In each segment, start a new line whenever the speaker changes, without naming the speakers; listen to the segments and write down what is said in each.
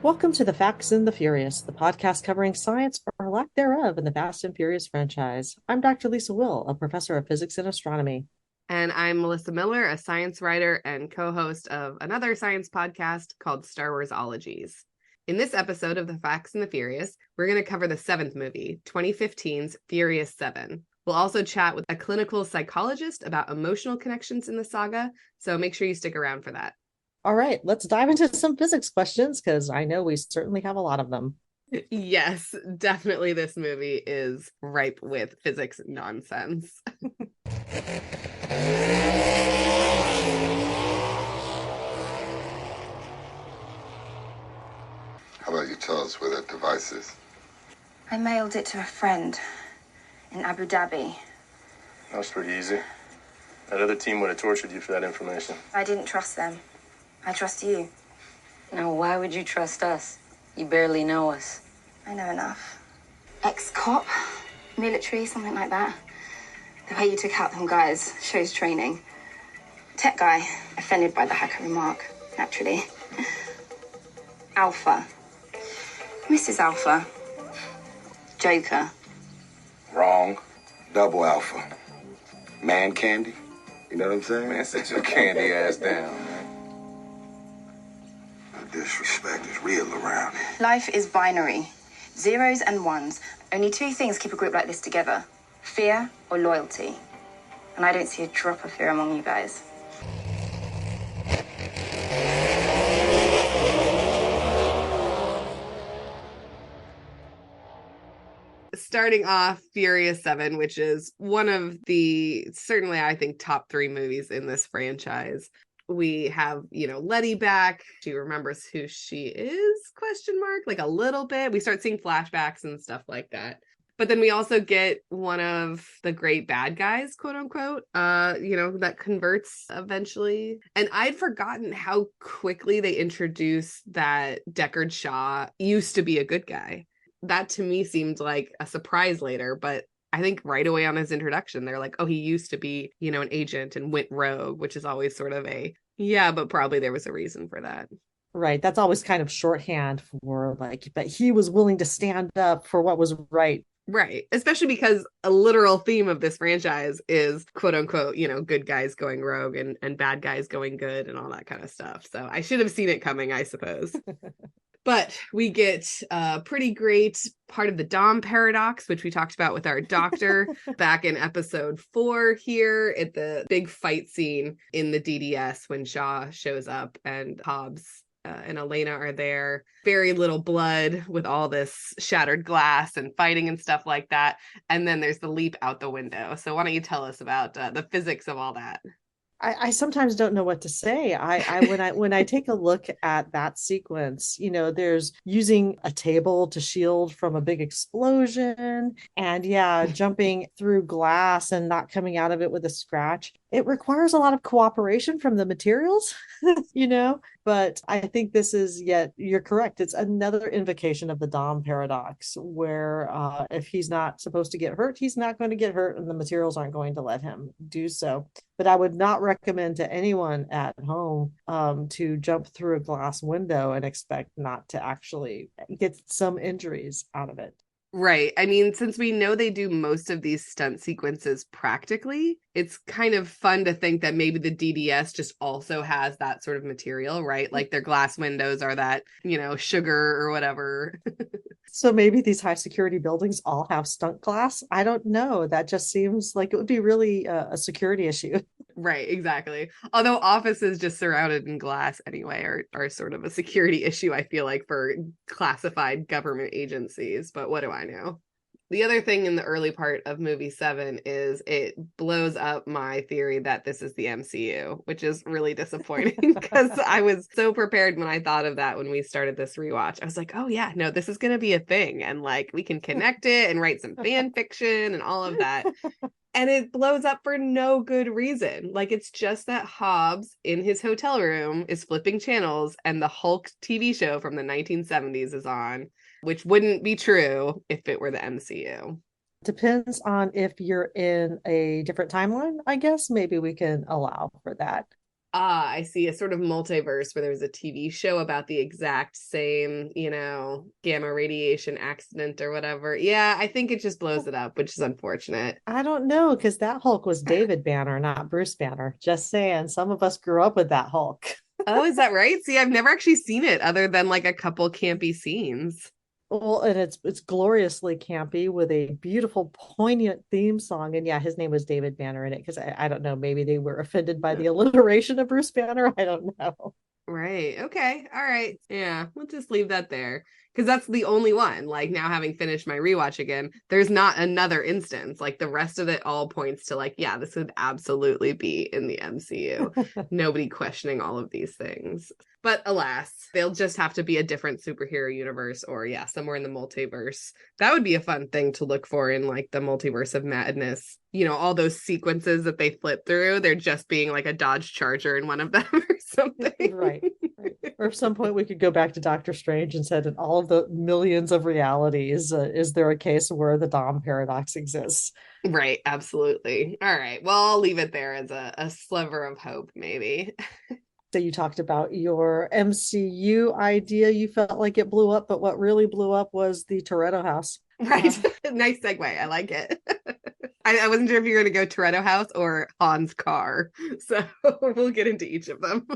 Welcome to the Facts and the Furious, the podcast covering science or lack thereof in the Fast and Furious franchise. I'm Dr. Lisa Will, a professor of physics and astronomy.
And I'm Melissa Miller, a science writer and co-host of another science podcast called Star Wars Ologies. In this episode of The Facts and the Furious, we're going to cover the seventh movie, 2015's Furious 7. We'll also chat with a clinical psychologist about emotional connections in the saga, so make sure you stick around for that.
All right, let's dive into some physics questions because I know we certainly have a lot of them.
Yes, definitely this movie is ripe with physics nonsense.
How about you tell us where that device is?
I mailed it to a friend in Abu Dhabi.
That was pretty easy. That other team would have tortured you for that information.
I didn't trust them. I trust you.
Now, why would you trust us? You barely know us.
I know enough. Ex-cop, military, something like that. The way you took out them guys shows training. Tech guy, offended by the hacker remark, naturally. Alpha. Mrs. Alpha. Joker.
Wrong. Double alpha. Man candy. You know what I'm saying?
Man, sit your candy ass down, man.
The disrespect is real around here.
Life is binary. Zeros and ones. Only two things keep a group like this together. Fear or loyalty. And I don't see a drop of fear among you guys.
Starting off, Furious 7, which is one of the, certainly I think, top 3 movies in this franchise. We have, Letty back. She remembers who she is, question mark, like a little bit. We start seeing flashbacks and stuff like that. But then we also get one of the great bad guys, quote unquote, that converts eventually. And I'd forgotten how quickly they introduced that Deckard Shaw used to be a good guy. That to me seemed like a surprise later, but I think right away on his introduction, they're like, oh, he used to be, an agent and went rogue, which is always sort of but probably there was a reason for that.
Right. That's always kind of shorthand for but he was willing to stand up for what was right.
Right. Especially because a literal theme of this franchise is, quote unquote, good guys going rogue and bad guys going good and all that kind of stuff. So I should have seen it coming, I suppose. But we get a pretty great part of the Dom paradox, which we talked about with our doctor back in episode 4 here at the big fight scene in the DDS when Shaw shows up and Hobbs and Elena are there. Very little blood with all this shattered glass and fighting and stuff like that. And then there's the leap out the window. So why don't you tell us about the physics of all that?
I sometimes don't know what to say. When I take a look at that sequence, there's using a table to shield from a big explosion and jumping through glass and not coming out of it with a scratch. It requires a lot of cooperation from the materials, but I think this is you're correct. It's another invocation of the Dom paradox where if he's not supposed to get hurt, he's not going to get hurt and the materials aren't going to let him do so. But I would not recommend to anyone at home to jump through a glass window and expect not to actually get some injuries out of it.
Right. I mean, since we know they do most of these stunt sequences practically, it's kind of fun to think that maybe the DDS just also has that sort of material, right? Like their glass windows are that, sugar or whatever.
So maybe these high security buildings all have stunt glass. I don't know. That just seems like it would be really a security issue.
Right, exactly. Although offices just surrounded in glass anyway are sort of a security issue, I feel like, for classified government agencies. But what do I know? The other thing in the early part of movie 7 is it blows up my theory that this is the MCU, which is really disappointing because I was so prepared when I thought of that when we started this rewatch. I was like, oh yeah, no, this is going to be a thing. And like, we can connect it and write some fan fiction and all of that. And it blows up for no good reason. Like, it's just that Hobbs in his hotel room is flipping channels and the Hulk TV show from the 1970s is on, which wouldn't be true if it were the MCU.
Depends on if you're in a different timeline, I guess. Maybe we can allow for that.
Ah, I see, a sort of multiverse where there's a TV show about the exact same, gamma radiation accident or whatever. Yeah, I think it just blows it up, which is unfortunate.
I don't know, because that Hulk was David Banner, not Bruce Banner. Just saying, some of us grew up with that Hulk.
Oh, is that right? See, I've never actually seen it other than like a couple campy scenes.
Well, and it's gloriously campy with a beautiful, poignant theme song. And yeah, his name was David Banner in it because I don't know, maybe they were offended by the alliteration of Bruce Banner. I don't know.
Right. Okay. All right. Yeah, we'll just leave that there. Because that's the only one. Like, now having finished my rewatch again, there's not another instance. Like, the rest of it all points to like, yeah, this would absolutely be in the MCU. Nobody questioning all of these things. But alas, they'll just have to be a different superhero universe, or yeah, somewhere in the multiverse. That would be a fun thing to look for in like the multiverse of madness. All those sequences that they flip through, they're just being like a Dodge Charger in one of them or something.
Right. Or at some point we could go back to Doctor Strange and said in all of the millions of realities, is there a case where the Dom paradox exists?
Right, absolutely. All right, well, I'll leave it there as a sliver of hope, maybe.
So you talked about your MCU idea. You felt like it blew up, but what really blew up was the Toretto house.
Right. Nice segue. I like it. I wasn't sure if you were going to go Toretto house or Han's car. So we'll get into each of them.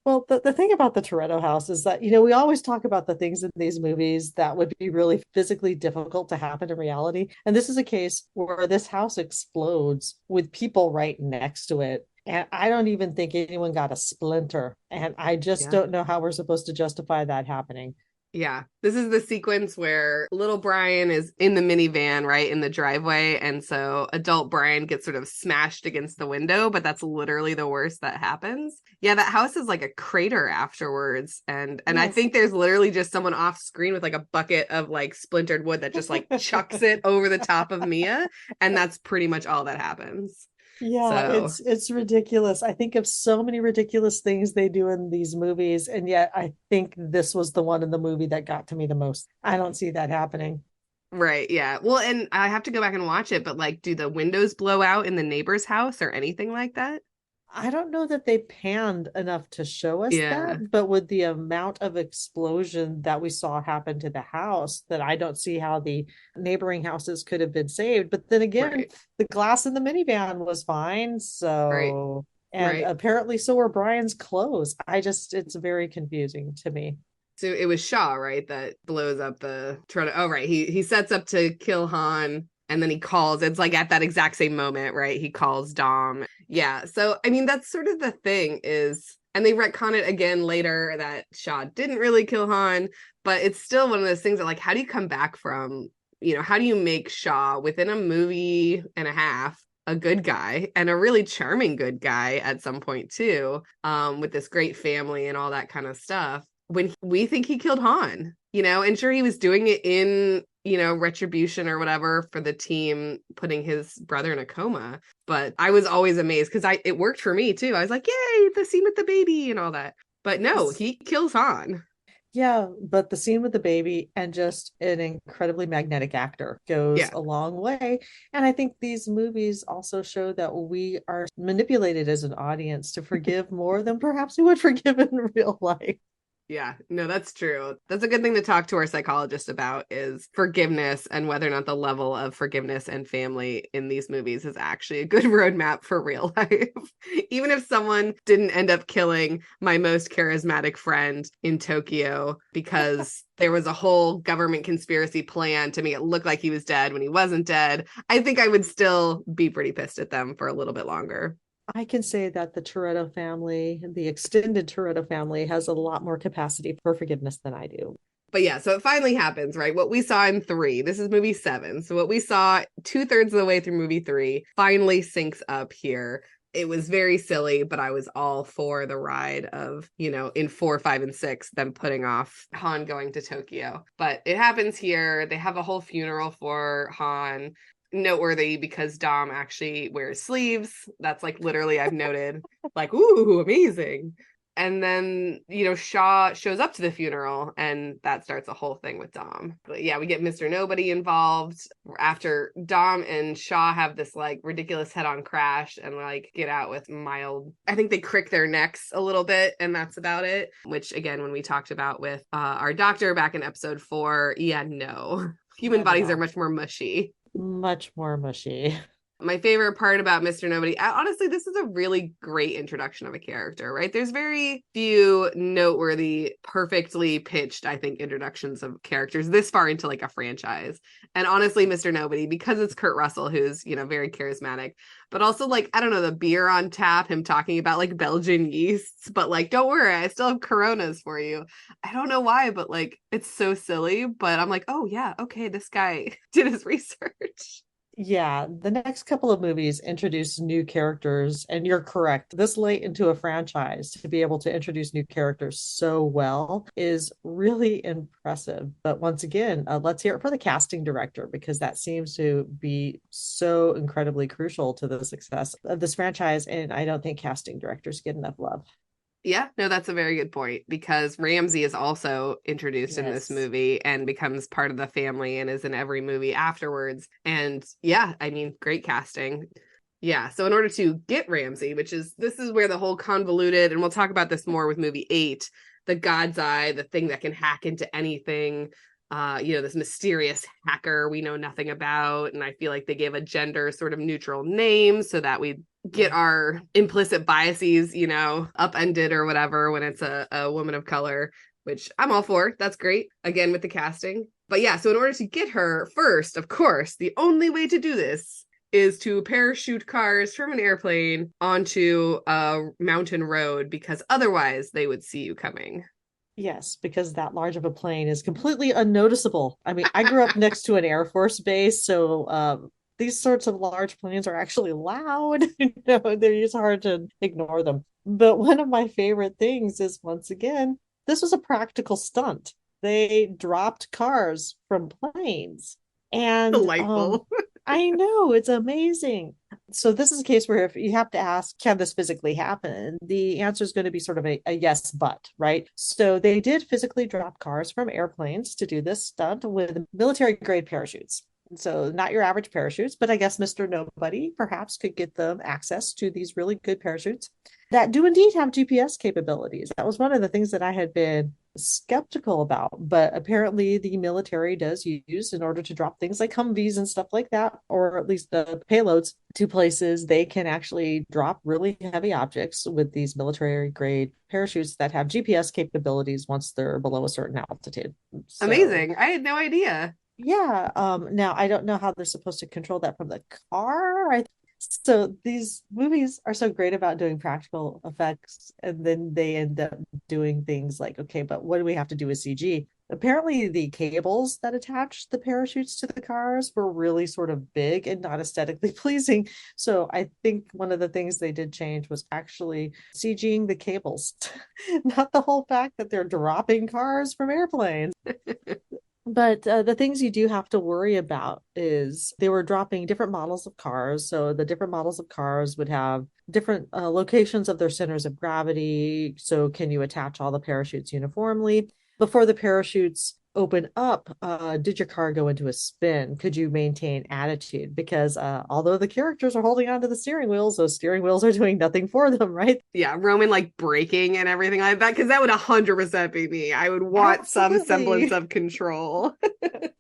Well, the thing about the Toretto house is that, we always talk about the things in these movies that would be really physically difficult to happen in reality. And this is a case where this house explodes with people right next to it. And I don't even think anyone got a splinter. And I just don't know how we're supposed to justify that happening.
Yeah, this is the sequence where little Brian is in the minivan, right, in the driveway. And so adult Brian gets sort of smashed against the window, but that's literally the worst that happens. Yeah, that house is like a crater afterwards. And yes. I think there's literally just someone off screen with like a bucket of like splintered wood that just like chucks it over the top of Mia. And that's pretty much all that happens.
Yeah, it's ridiculous. I think of so many ridiculous things they do in these movies, and yet I think this was the one in the movie that got to me the most. I don't see that happening.
Right, yeah. Well, and I have to go back and watch it, but like, do the windows blow out in the neighbor's house or anything like that?
I don't know that they panned enough to show us that, but with the amount of explosion that we saw happen to the house, that I don't see how the neighboring houses could have been saved. But then again, the glass in the minivan was fine. So, and apparently so were Brian's clothes. It's very confusing to me.
So it was Shaw, right, that blows up the Toretto. Oh, right. He sets up to kill Han. And then he calls, it's like at that exact same moment, right? He calls Dom. Yeah. So, I mean, that's sort of the thing is, and they retcon it again later that Shaw didn't really kill Han, but it's still one of those things that like, how do you come back from, how do you make Shaw within a movie and a half a good guy and a really charming good guy at some point too, with this great family and all that kind of stuff, when we think he killed Han, and sure he was doing it in retribution or whatever for the team putting his brother in a coma. But I was always amazed because it worked for me too. I was like, yay, the scene with the baby and all that. But no, he kills Han.
Yeah, but the scene with the baby and just an incredibly magnetic actor goes a long way. And I think these movies also show that we are manipulated as an audience to forgive more than perhaps we would forgive in real life.
Yeah, no, that's true. That's a good thing to talk to our psychologist about, is forgiveness and whether or not the level of forgiveness and family in these movies is actually a good roadmap for real life. Even if someone didn't end up killing my most charismatic friend in Tokyo because there was a whole government conspiracy plan to make it look like he was dead when he wasn't dead, I think I would still be pretty pissed at them for a little bit longer.
I can say that the Toretto family, the extended Toretto family, has a lot more capacity for forgiveness than I do.
But yeah, so it finally happens, right? What we saw in 3, this is movie 7. So what we saw 2/3 of the way through movie 3 finally syncs up here. It was very silly, but I was all for the ride of, in 4, 5, and 6, them putting off Han going to Tokyo. But it happens here. They have a whole funeral for Han. Noteworthy because Dom actually wears sleeves. That's like literally I've noted like, ooh, amazing. And then, Shaw shows up to the funeral, and that starts a whole thing with Dom. But yeah, we get Mr. Nobody involved after Dom and Shaw have this like ridiculous head-on crash and like get out with mild, I think they crick their necks a little bit, and that's about it. Which again, when we talked about with our doctor back in episode 4, yeah, no. Human bodies are much more mushy.
Much more mushy.
My favorite part about Mr. Nobody, honestly, this is a really great introduction of a character, right? There's very few noteworthy, perfectly pitched, I think, introductions of characters this far into like a franchise. And honestly, Mr. Nobody, because it's Kurt Russell, who's, very charismatic, but also like, I don't know, the beer on tap, him talking about like Belgian yeasts, but like, don't worry, I still have Coronas for you. I don't know why, but like, it's so silly, but I'm like, oh yeah, okay, this guy did his research.
Yeah, the next couple of movies introduce new characters, and you're correct. This late into a franchise to be able to introduce new characters so well is really impressive. But once again, let's hear it for the casting director because that seems to be so incredibly crucial to the success of this franchise. And I don't think casting directors get enough love.
Yeah, no, that's a very good point because Ramsey is also introduced in this movie and becomes part of the family and is in every movie afterwards. And yeah, I mean, great casting. Yeah, so in order to get Ramsey, this is where the whole convoluted, and we'll talk about this more with movie 8, the God's Eye, the thing that can hack into anything, this mysterious hacker we know nothing about. And I feel like they gave a gender sort of neutral name so that we get our implicit biases, upended or whatever when it's a woman of color, which I'm all for. That's great. Again, with the casting. But yeah, so in order to get her first, of course, the only way to do this is to parachute cars from an airplane onto a mountain road because otherwise they would see you coming.
Yes, because that large of a plane is completely unnoticeable. I mean, I grew up next to an Air Force base, so these sorts of large planes are actually loud. They're just hard to ignore them. But one of my favorite things is, once again, this was a practical stunt. They dropped cars from planes. And
delightful.
I know, it's amazing. So this is a case where if you have to ask, can this physically happen? The answer is going to be sort of a yes, but, right? So they did physically drop cars from airplanes to do this stunt with military grade parachutes. So not your average parachutes, but I guess Mr. Nobody perhaps could get them access to these really good parachutes that do indeed have GPS capabilities. That was one of the things that I had been skeptical about, but apparently the military does use in order to drop things like Humvees and stuff like that, or at least the payloads to places. They can actually drop really heavy objects with these military grade parachutes that have GPS capabilities once they're below a certain altitude. So,
amazing. I had no idea.
Yeah. Now I don't know how they're supposed to control that from the car. So these movies are so great about doing practical effects, and then they end up doing things like, okay, but what do we have to do with CG? Apparently, the cables that attach the parachutes to the cars were really sort of big and not aesthetically pleasing. So I think one of the things they did change was actually CGing the cables, not the whole fact that they're dropping cars from airplanes. But the things you do have to worry about is they were dropping different models of cars. So the different models of cars would have different locations of their centers of gravity. So can you attach all the parachutes uniformly? Before the parachutes open up, did your car go into a spin? Could you maintain attitude? Because although the characters are holding onto the steering wheels, those steering wheels are doing nothing for them, right?
Yeah, Roman like braking and everything like that, because that would 100% be me. I would want some semblance of control.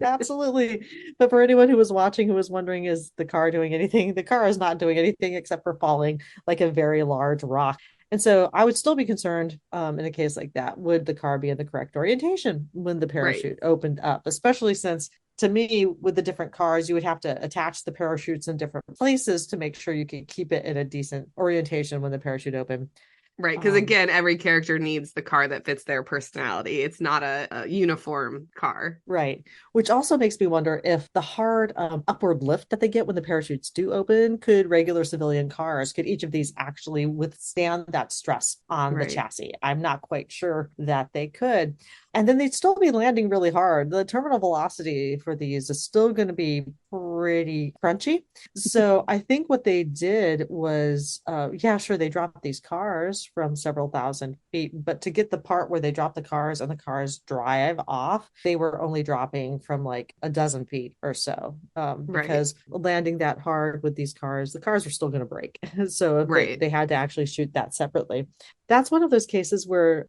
Absolutely. But for anyone who was watching who was wondering, is the car doing anything? The car is not doing anything except for falling like a very large rock. And so I would still be concerned in a case like that. Would the car be in the correct orientation when the parachute opened up? Especially since, to me, with the different cars, you would have to attach the parachutes in different places to make sure you can keep it in a decent orientation when the parachute opened.
Right, because again, every character needs the car that fits their personality. It's not a uniform car.
Right, which also makes me wonder if the hard upward lift that they get when the parachutes do open, could regular civilian cars, could each of these actually withstand that stress on the chassis? I'm not quite sure that they could. And then they'd still be landing really hard. The terminal velocity for these is still going to be pretty crunchy. So I think what they did was, sure, they dropped these cars cars from several thousand feet. But to get the part where they drop the cars and the cars drive off, they were only dropping from like a dozen feet or so.
Right.
Because landing that hard with these cars, the cars were still going to break. So
Right.
they had to actually shoot that separately. That's one of those cases where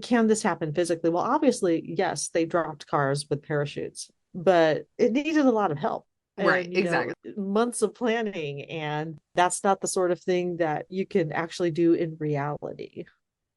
can this happen physically? Well, obviously, yes, they dropped cars with parachutes, but it needed a lot of help
Right.
and
Exactly.
months of planning, and that's not the sort of thing that you can actually do in reality.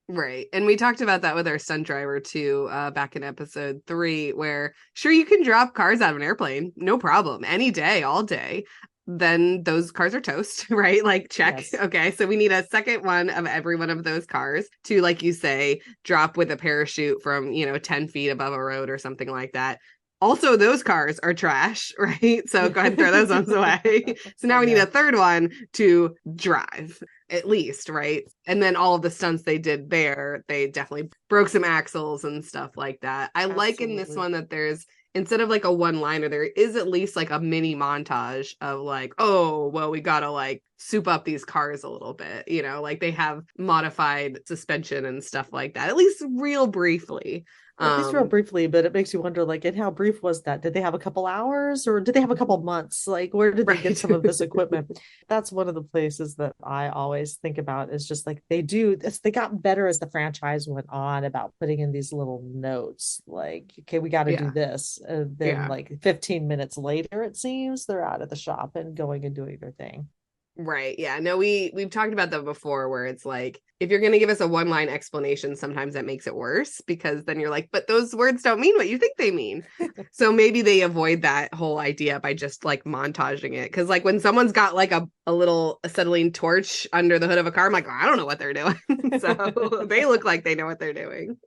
Right. And we talked about that with our stunt driver too, back in episode 3, where sure, you can drop cars out of an airplane, no problem, any day, all day. Then those cars are toast, right? Like, check.
Yes.
Okay. So we need a second one of every one of those cars to, like you say, drop with a parachute from, 10 feet above a road or something like that. Also, those cars are trash, right? So go ahead and throw those ones away. So now we need
Yeah.
a third one to drive, at least, right? And then all of the stunts they did there, they definitely broke some axles and stuff like that. I like in this
Absolutely.
one that there's, instead of like a one liner, there is at least like a mini montage of like, oh, well, we gotta like soup up these cars a little bit, like they have modified suspension and stuff like that, at least real briefly.
At least real briefly, but it makes you wonder, like, and how brief was that? Did they have a couple hours or did they have a couple months? Like, where did they get
Right.
some of this equipment? That's one of the places that I always think about is just like they do this, they got better as the franchise went on about putting in these little notes, like, okay, we got to do
Yeah.
this. And then,
Yeah.
like, 15 minutes later, it seems they're out of the shop and going and doing their thing.
Right. Yeah. No, we've talked about that before where it's like if you're going to give us a one-line explanation, sometimes that makes it worse because then you're like, but those words don't mean what you think they mean. So maybe they avoid that whole idea by just like montaging it. Cause like when someone's got like a little acetylene torch under the hood of a car, I'm like, oh, I don't know what they're doing. So they look like they know what they're doing.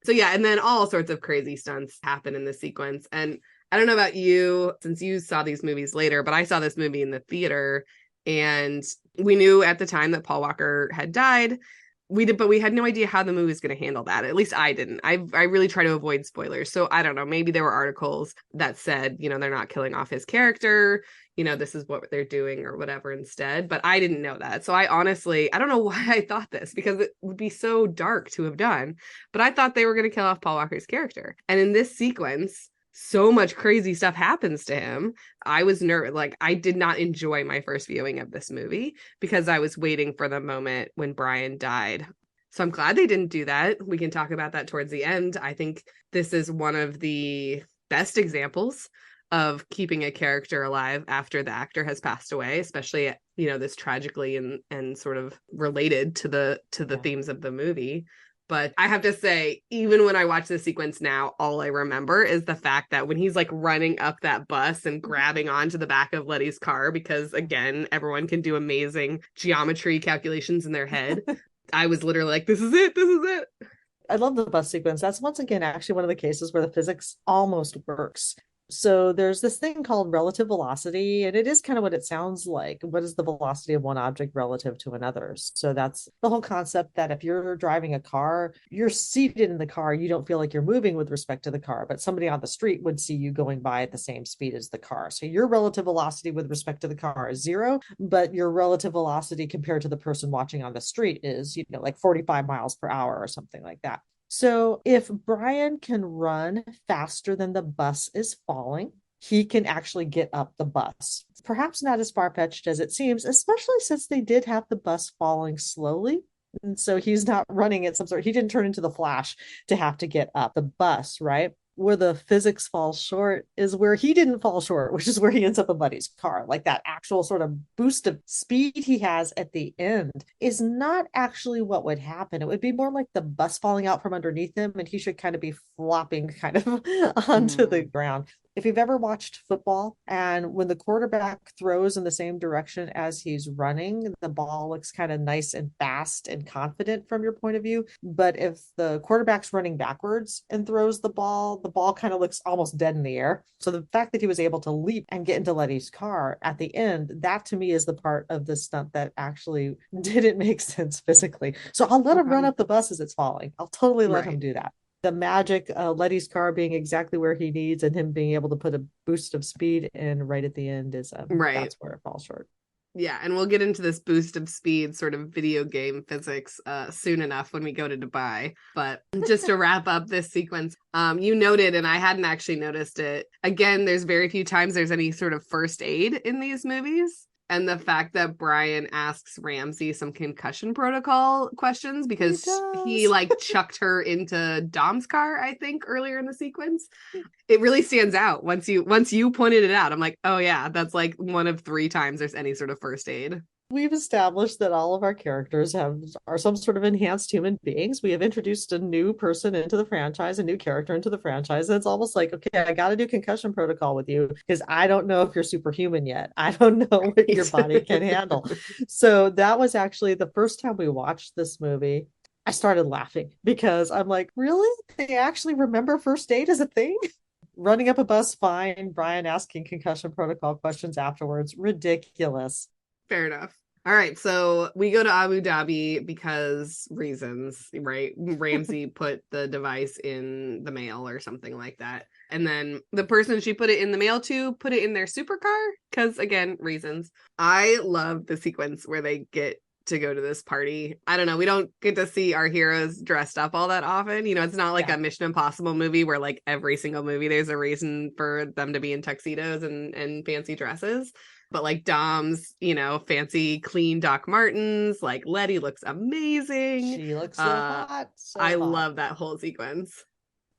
So yeah, and then all sorts of crazy stunts happen in the sequence. And I don't know about you, since you saw these movies later, but I saw this movie in the theater. And we knew at the time that Paul Walker had died. But we had no idea how the movie was going to handle that. At least I didn't. I really try to avoid spoilers. So I don't know. Maybe there were articles that said, they're not killing off his character. This is what they're doing or whatever instead. But I didn't know that. So I don't know why I thought this because it would be so dark to have done. But I thought they were going to kill off Paul Walker's character. And in this sequence, so much crazy stuff happens to him. I was nervous. Like, I did not enjoy my first viewing of this movie because I was waiting for the moment when Brian died. So I'm glad they didn't do that. We can talk about that towards the end. I think this is one of the best examples of keeping a character alive after the actor has passed away, especially, this tragically and sort of related to the themes of the movie. But I have to say, even when I watch the sequence now, all I remember is the fact that when he's like running up that bus and grabbing onto the back of Letty's car, because again, everyone can do amazing geometry calculations in their head. I was literally like, this is it. This is it.
I love the bus sequence. That's once again actually one of the cases where the physics almost works. So there's this thing called relative velocity, and it is kind of what it sounds like. What is the velocity of one object relative to another? So that's the whole concept that if you're driving a car, you're seated in the car, you don't feel like you're moving with respect to the car, but somebody on the street would see you going by at the same speed as the car. So your relative velocity with respect to the car is 0, but your relative velocity compared to the person watching on the street is, like 45 miles per hour or something like that. So if Brian can run faster than the bus is falling, he can actually get up the bus. Perhaps not as far-fetched as it seems, especially since they did have the bus falling slowly. And so he's not running at some sort, he didn't turn into the Flash to have to get up the bus, right? Where the physics falls short is where he didn't fall short, which is where he ends up in Buddy's car. Like that actual sort of boost of speed he has at the end is not actually what would happen. It would be more like the bus falling out from underneath him, and he should kind of be flopping kind of onto the ground. If you've ever watched football and when the quarterback throws in the same direction as he's running, the ball looks kind of nice and fast and confident from your point of view. But if the quarterback's running backwards and throws the ball kind of looks almost dead in the air. So the fact that he was able to leap and get into Letty's car at the end, that to me is the part of the stunt that actually didn't make sense physically. So I'll let him run up the bus as it's falling. I'll totally let him do that. The magic, Letty's car being exactly where he needs and him being able to put a boost of speed in right at the end is
Right.
That's where it falls short.
Yeah, and we'll get into this boost of speed sort of video game physics soon enough when we go to Dubai. But just to wrap up this sequence, you noted, and I hadn't actually noticed it, again, there's very few times there's any sort of first aid in these movies. And the fact that Brian asks Ramsey some concussion protocol questions because he like chucked her into Dom's car, I think, earlier in the sequence. It really stands out once you pointed it out. I'm like, oh yeah, that's like one of 3 times there's any sort of first aid.
We've established that all of our characters are some sort of enhanced human beings. We have introduced a new person into the franchise, a new character into the franchise. And it's almost like, okay, I got to do concussion protocol with you because I don't know if you're superhuman yet. I don't know what your body can handle. So that was actually the first time we watched this movie. I started laughing because I'm like, really? They actually remember first aid as a thing? Running up a bus, fine. Brian asking concussion protocol questions afterwards. Ridiculous.
Fair enough. All right, so we go to Abu Dhabi because reasons, right? Ramsey put the device in the mail or something like that. And then the person she put it in the mail to put it in their supercar because, again, reasons. I love the sequence where they get to go to this party. I don't know. We don't get to see our heroes dressed up all that often. You know, it's not like a Mission Impossible movie where like every single movie there's a reason for them to be in tuxedos and fancy dresses. But like Dom's, you know, fancy clean Doc Martens, like Letty looks amazing.
She looks so hot.
I love that whole sequence.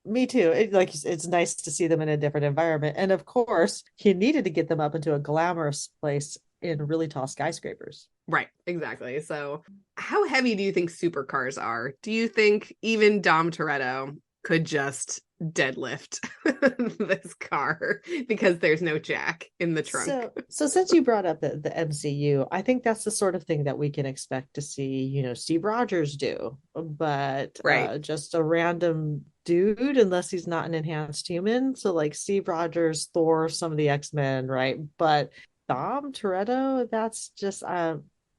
Me too. It's nice to see them in a different environment. And of course, he needed to get them up into a glamorous place in really tall skyscrapers.
Right, exactly. So how heavy do you think supercars are? Do you think even Dom Toretto could just deadlift this car because there's no jack in the trunk?
So since you brought up the MCU, I think that's the sort of thing that we can expect to see, you know, Steve Rogers do, but just a random dude, unless he's not an enhanced human. So like Steve Rogers, Thor, some of the X-Men, right? But Dom Toretto, that's just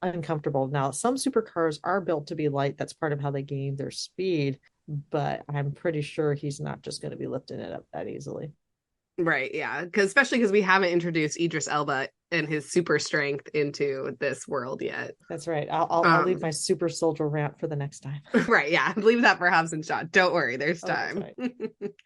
uncomfortable. Now, some supercars are built to be light. That's part of how they gain their speed. But I'm pretty sure he's not just going to be lifting it up that easily.
Right, yeah. Especially because we haven't introduced Idris Elba and his super strength into this world yet.
That's right. I'll leave my super soldier rant for the next time.
Right, yeah. Leave that for Hobbs and Shaw. Don't worry, there's time. Right.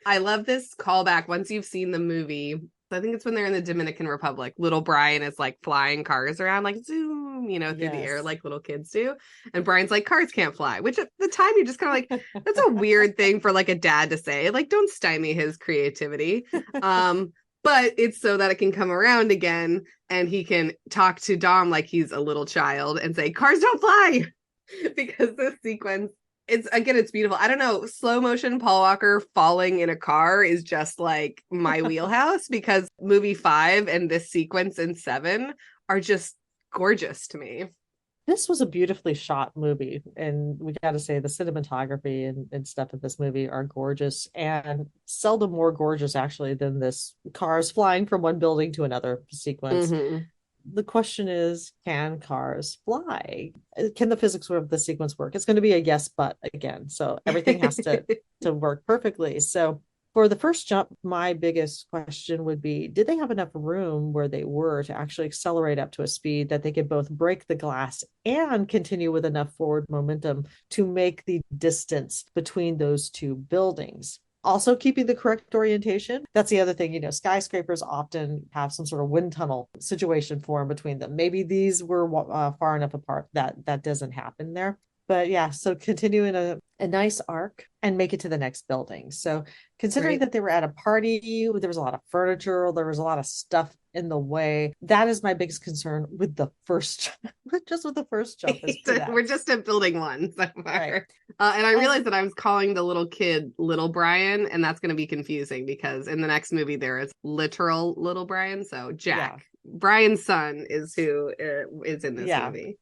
I love this callback once you've seen the movie. I think it's when they're in the Dominican Republic. Little Brian is like flying cars around, like zoom, you know, through the air like little kids do. And Brian's like, cars can't fly, which at the time you're just kind of like, that's a weird thing for like a dad to say. Like, don't stymie his creativity. But it's so that it can come around again and he can talk to Dom like he's a little child and say, cars don't fly. Because this sequence, it's beautiful. I don't know, slow motion Paul Walker falling in a car is just like my wheelhouse because movie 5 and this sequence in 7 are just gorgeous to me.
This was a beautifully shot movie, and we got to say the cinematography and stuff of this movie are gorgeous, and seldom more gorgeous actually than this cars flying from one building to another sequence. Mm-hmm. The question is, can cars fly? Can the physics of the sequence work? It's going to be a yes, but again. So everything has to work perfectly. So for the first jump, my biggest question would be, did they have enough room where they were to actually accelerate up to a speed that they could both break the glass and continue with enough forward momentum to make the distance between those two buildings? Also keeping the correct orientation. That's the other thing, you know, skyscrapers often have some sort of wind tunnel situation form between them. Maybe these were far enough apart that doesn't happen there. But yeah, so continuing a nice arc and make it to the next building. So considering that they were at a party, there was a lot of furniture, there was a lot of stuff in the way. That is my biggest concern with the first just with the first jump.
We're just at building 1 so far. Right. And I realized that I was calling the little kid Little Brian, and that's going to be confusing because in the next movie there is literal Little Brian. So Jack, Brian's son, is who is in this movie.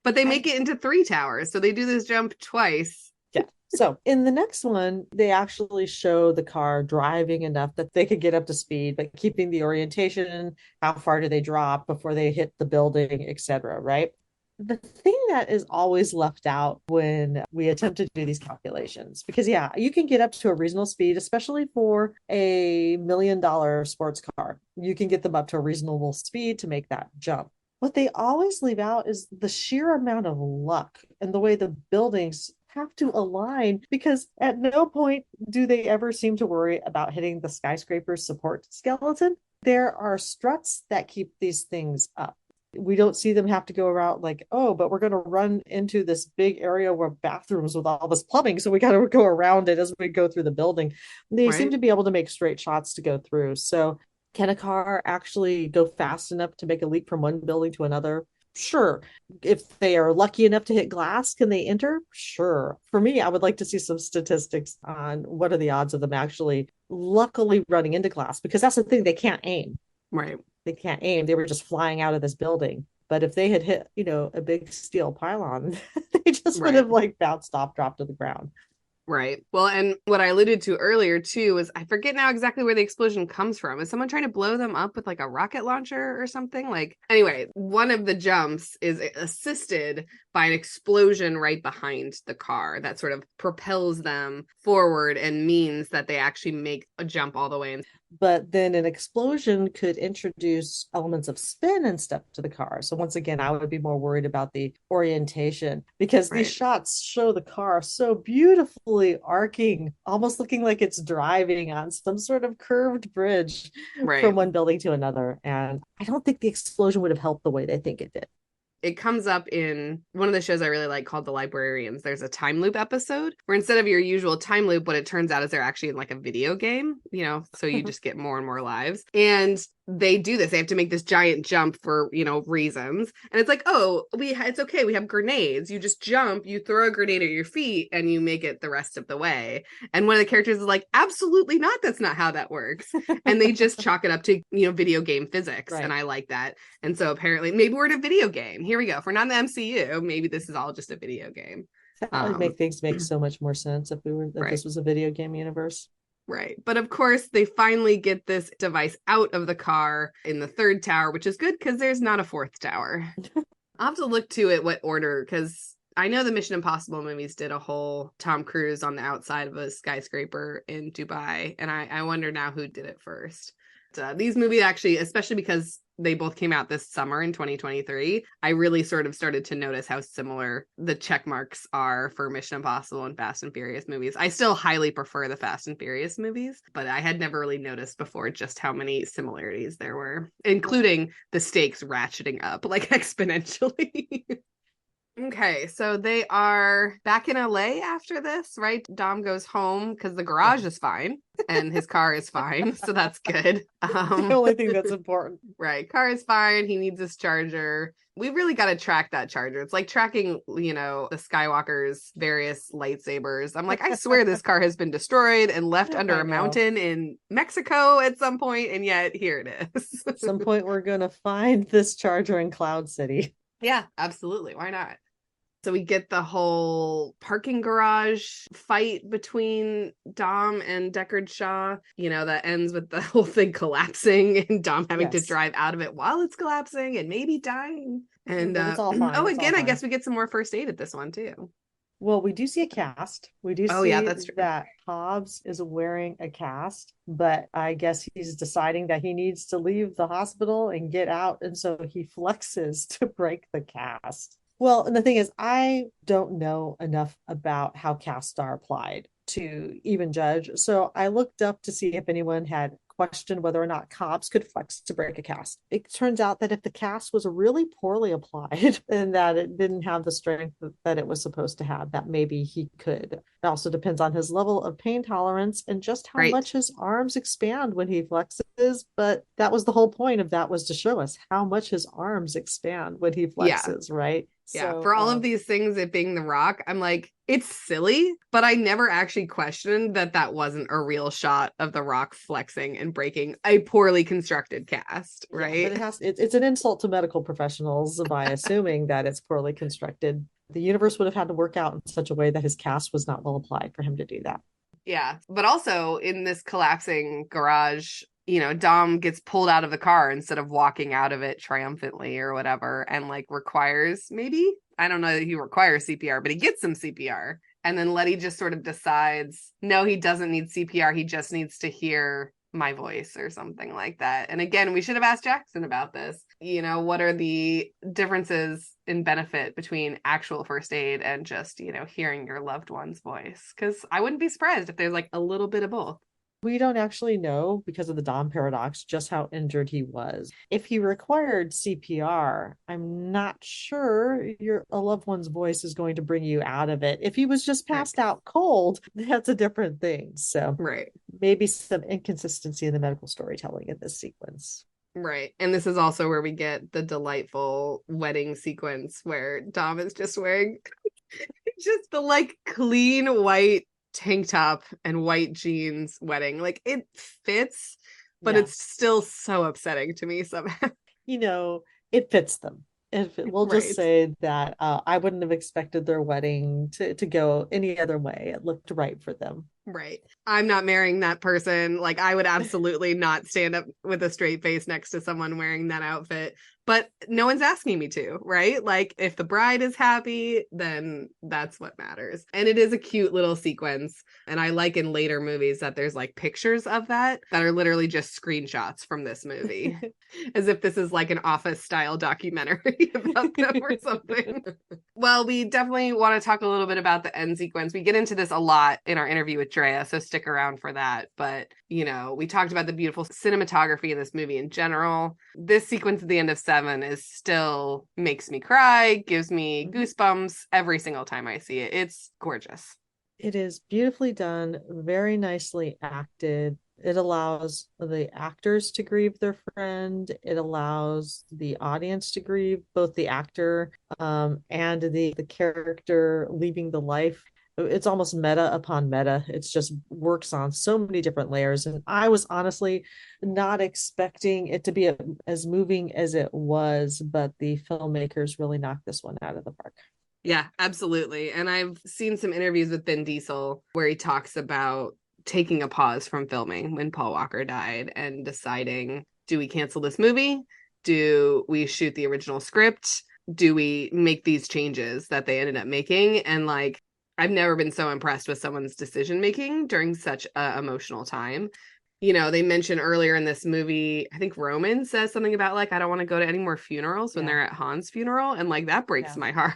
But they make it into 3 towers. So they do this jump twice.
Yeah. So in the next one, they actually show the car driving enough that they could get up to speed, but keeping the orientation, how far do they drop before they hit the building, etc. Right? The thing that is always left out when we attempt to do these calculations, because you can get up to a reasonable speed, especially for a $1 million sports car. You can get them up to a reasonable speed to make that jump. What they always leave out is the sheer amount of luck and the way the buildings have to align, because at no point do they ever seem to worry about hitting the skyscraper's support skeleton. There are struts that keep these things up. We don't see them have to go around like, oh, but we're going to run into this big area where bathrooms with all this plumbing. So we got to go around it as we go through the building. They seem
Right.
to be able to make straight shots to go through. So can a car actually go fast enough to make a leap from one building to another? Sure. If they are lucky enough to hit glass, can they enter? Sure. For me, I would like to see some statistics on what are the odds of them actually luckily running into glass, because that's the thing, they can't aim.
Right.
They can't aim. They were just flying out of this building. But if they had hit, a big steel pylon, they just would
Right.
have like bounced off, dropped to the ground.
Right. Well, and what I alluded to earlier too was I forget now exactly where the explosion comes from. Is someone trying to blow them up with like a rocket launcher or something? Like, anyway, one of the jumps is assisted by an explosion right behind the car that sort of propels them forward and means that they actually make a jump all the way.
But then an explosion could introduce elements of spin and stuff to the car. So once again, I would be more worried about the orientation, because
Right.
these shots show the car so beautifully arcing, almost looking like it's driving on some sort of curved bridge
Right.
from one building to another. And I don't think the explosion would have helped the way they think it did.
It comes up in one of the shows I really like called The Librarians. There's a time loop episode where instead of your usual time loop, what it turns out is they're actually in like a video game, so you just get more and more lives. And they do this. They have to make this giant jump for, reasons. And it's like, oh, it's okay. We have grenades. You just jump, you throw a grenade at your feet and you make it the rest of the way. And one of the characters is like, absolutely not. That's not how that works. And they just chalk it up to, video game physics.
Right.
And I like that. And so apparently maybe we're in a video game. Here we go. If we're not in the MCU, maybe this is all just a video game.
That would make things make so much more sense if
Right.
this was a video game universe.
Right. But of course, they finally get this device out of the car in the third tower, which is good because there's not a fourth tower. I'll have to look to it what order, because I know the Mission Impossible movies did a whole Tom Cruise on the outside of a skyscraper in Dubai. And I wonder now who did it first. These movies actually, especially because they both came out this summer in 2023, I really sort of started to notice how similar the check marks are for Mission Impossible and Fast and Furious movies. I still highly prefer the Fast and Furious movies, but I had never really noticed before just how many similarities there were, including the stakes ratcheting up like exponentially. Okay, so they are back in LA after this, right? Dom goes home because the garage is fine and his car is fine, so that's good.
The only thing that's important.
Right, car is fine. He needs his charger. We really got to track that charger. It's like tracking, the Skywalker's various lightsabers. I'm like, I swear this car has been destroyed and left under a mountain in Mexico at some point, and yet here it is.
At some point, we're going to find this charger in Cloud City.
Yeah, absolutely. Why not? So we get the whole parking garage fight between Dom and Deckard Shaw, that ends with the whole thing collapsing and Dom having to drive out of it while it's collapsing and maybe dying. And
it's all fine.
I guess we get some more first aid at this one too.
Well, we do see a cast. We do see
that's true.
that Hobbs is wearing a cast, but I guess he's deciding that he needs to leave the hospital and get out. And so he flexes to break the cast. Well, and the thing is, I don't know enough about how casts are applied to even judge. So I looked up to see if anyone had questioned whether or not cops could flex to break a cast. It turns out that if the cast was really poorly applied and that it didn't have the strength that it was supposed to have, that maybe he could. It also depends on his level of pain tolerance and just how much his arms expand when he flexes. But that was the whole point of that, was to show us how much his arms expand when he flexes, right?
Yeah,
So,
for all of these things, it being The Rock, I'm like, it's silly, but I never actually questioned that wasn't a real shot of The Rock flexing and breaking a poorly constructed cast, right?
Yeah, but it's an insult to medical professionals by assuming that it's poorly constructed. The universe would have had to work out in such a way that his cast was not well applied for him to do that.
Yeah, but also in this collapsing garage, Dom gets pulled out of the car instead of walking out of it triumphantly or whatever, and requires, maybe, I don't know that he requires CPR, but he gets some CPR. And then Letty just sort of decides, no, he doesn't need CPR. He just needs to hear my voice or something like that. And again, we should have asked Jackson about this. You know, what are the differences in benefit between actual first aid and just, you know, hearing your loved one's voice? Because I wouldn't be surprised if there's like a little bit of both.
We don't actually know because of the Dom paradox just how injured he was. If he required CPR, I'm not sure a loved one's voice is going to bring you out of it. If he was just passed out cold, that's a different thing. So
Right.
maybe some inconsistency in the medical storytelling in this sequence.
Right. And this is also where we get the delightful wedding sequence where Dom is just wearing just the like clean white tank top and white jeans wedding. Like it fits, but it's still so upsetting to me somehow.
You know, it fits them. We'll just say that I wouldn't have expected their wedding to go any other way. It looked right for them.
Right. I'm not marrying that person. Like, I would absolutely not stand up with a straight face next to someone wearing that outfit. But no one's asking me to, right? Like, if the bride is happy, then that's what matters. And it is a cute little sequence. And I like in later movies that there's like pictures of that are literally just screenshots from this movie, as if this is like an Office style documentary about them or something. Well, we definitely want to talk a little bit about the end sequence. We get into this a lot in our interview with Drea, so stick around for that. But, you know, we talked about the beautiful cinematography in this movie in general. This sequence at the end of 7 is still makes me cry, gives me goosebumps every single time I see it. It's gorgeous.
It is beautifully done, very nicely acted. It allows the actors to grieve their friend. It allows the audience to grieve both the actor and the character leaving the life. It's almost meta upon meta. It's just works on so many different layers. And I was honestly not expecting it to be as moving as it was, but the filmmakers really knocked this one out of the park.
Yeah, absolutely. And I've seen some interviews with Vin Diesel where he talks about taking a pause from filming when Paul Walker died and deciding, do we cancel this movie? Do we shoot the original script? Do we make these changes that they ended up making? And like, I've never been so impressed with someone's decision making during such an emotional time. You know, they mentioned earlier in this movie, I think Roman says something about like, I don't want to go to any more funerals when they're at Han's funeral. And like, that breaks my heart.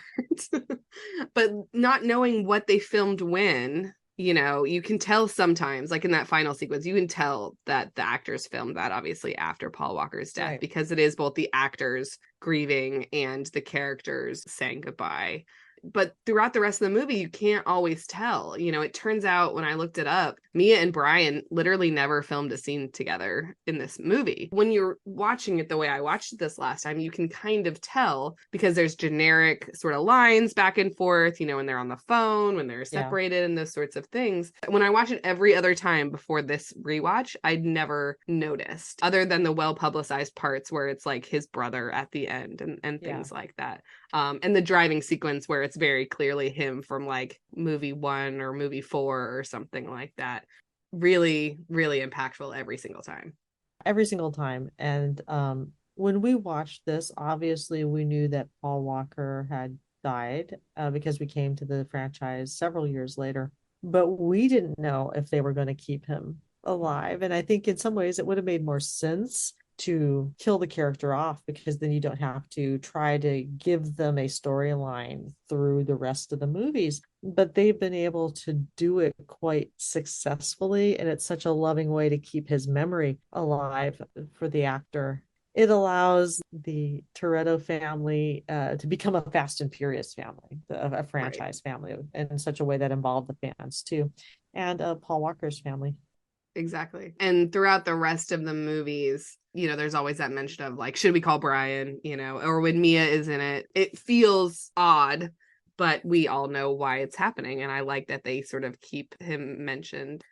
But not knowing what they filmed when, you know, you can tell sometimes, like in that final sequence, you can tell that the actors filmed that obviously after Paul Walker's death, because it is both the actors grieving and the characters saying goodbye. But throughout the rest of the movie, you can't always tell. You know, it turns out when I looked it up, Mia and Brian literally never filmed a scene together in this movie. When you're watching it the way I watched it this last time, you can kind of tell because there's generic sort of lines back and forth, you know, when they're on the phone, when they're separated and those sorts of things. When I watch it every other time before this rewatch, I'd never noticed, other than the well-publicized parts where it's like his brother at the end and things like that. And the driving sequence where it's very clearly him from like movie 1 or movie 4 or something like that. Really, really impactful every single time.
Every single time. And when we watched this, obviously we knew that Paul Walker had died because we came to the franchise several years later. But we didn't know if they were going to keep him alive. And I think in some ways it would have made more sense to kill the character off, because then you don't have to try to give them a storyline through the rest of the movies. But they've been able to do it quite successfully, and it's such a loving way to keep his memory alive for the actor. It allows the Toretto family to become a Fast and Furious family, a franchise family, in such a way that involved the fans too, and Paul Walker's family.
Exactly. And throughout the rest of the movies, you know, there's always that mention of like, should we call Brian, you know, or when Mia is in it, it feels odd, but we all know why it's happening. And I like that they sort of keep him mentioned.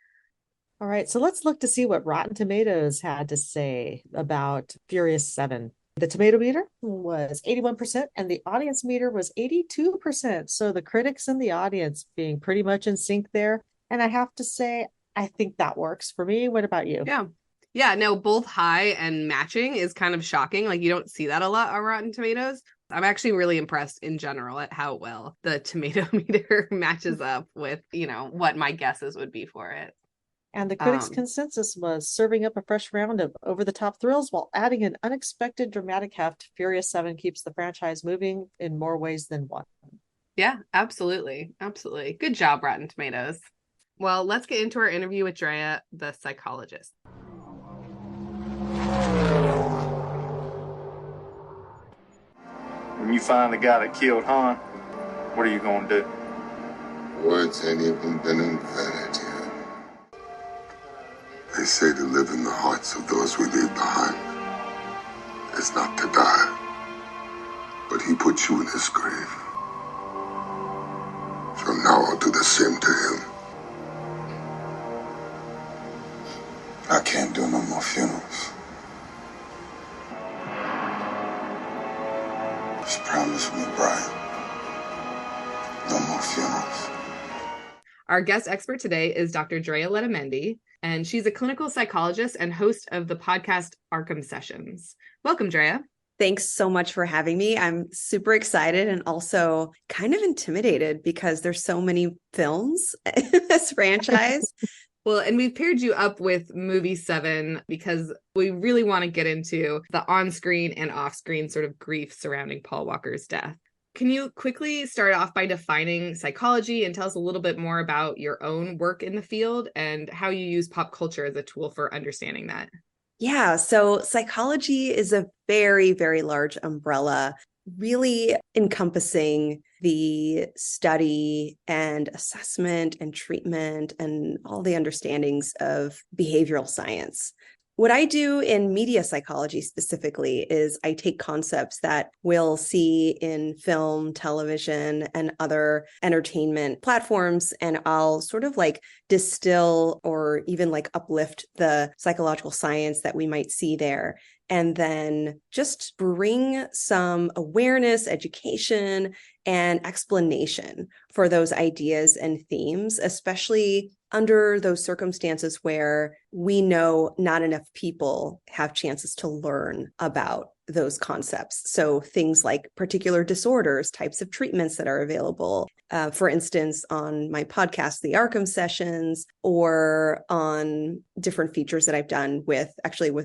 All right, so let's look to see what Rotten Tomatoes had to say about Furious 7. The tomato meter was 81% and the audience meter was 82%. So the critics and the audience being pretty much in sync there. And I have to say, I think that works for me. What about you?
Yeah, no, both high and matching is kind of shocking. Like you don't see that a lot on Rotten Tomatoes. I'm actually really impressed in general at how well the tomato meter matches up with, you know, what my guesses would be for it.
And the critics' consensus was serving up a fresh round of over-the-top thrills while adding an unexpected dramatic heft. Furious 7 keeps the franchise moving in more ways than one.
Yeah, absolutely. Absolutely. Good job, Rotten Tomatoes. Well, let's get into our interview with Drea, the psychologist.
When you find the guy that killed Han, what are you going to do?
Words ain't even been invented yet. They say to live in the hearts of those we leave behind is not to die. But he put you in his grave. So now I'll do the same to him. I can't do no more funerals. Just promise me, Brian. No more funerals.
Our guest expert today is Dr. Drea Letamendi, and she's a clinical psychologist and host of the podcast Arkham Sessions. Welcome, Drea.
Thanks so much for having me. I'm super excited and also kind of intimidated because there's so many films in this franchise.
Well, and we've paired you up with movie 7 because we really want to get into the on-screen and off-screen sort of grief surrounding Paul Walker's death. Can you quickly start off by defining psychology and tell us a little bit more about your own work in the field and how you use pop culture as a tool for understanding that?
Yeah, so psychology is a very, very large umbrella, really encompassing the study and assessment and treatment and all the understandings of behavioral science. What I do in media psychology specifically is I take concepts that we'll see in film, television, and other entertainment platforms, and I'll sort of like distill or even like uplift the psychological science that we might see there, and then just bring some awareness, education, and explanation for those ideas and themes, especially under those circumstances where we know not enough people have chances to learn about those concepts. So things like particular disorders, types of treatments that are available. For instance, on my podcast, the Arkham Sessions, or on different features that I've done with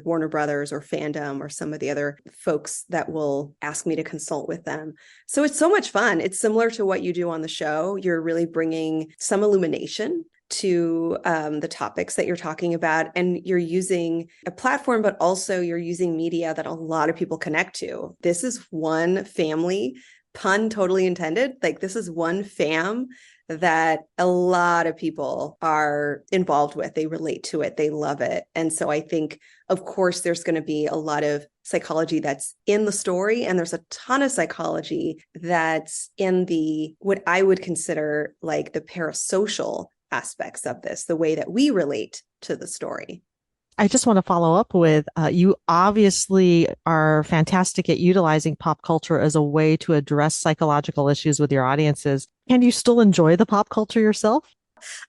Warner Brothers or Fandom or some of the other folks that will ask me to consult with them. So it's so much fun. It's similar to what you do on the show. You're really bringing some illumination to the topics that you're talking about, and you're using a platform, but also you're using media that a lot of people connect to. This is one family, pun totally intended, like this is one fam that a lot of people are involved with. They relate to it, they love it. And so I think, of course, there's going to be a lot of psychology that's in the story, and there's a ton of psychology that's in the, what I would consider like the parasocial aspects of this, the way that we relate to the story.
I just want to follow up with, you obviously are fantastic at utilizing pop culture as a way to address psychological issues with your audiences. Can you still enjoy the pop culture yourself?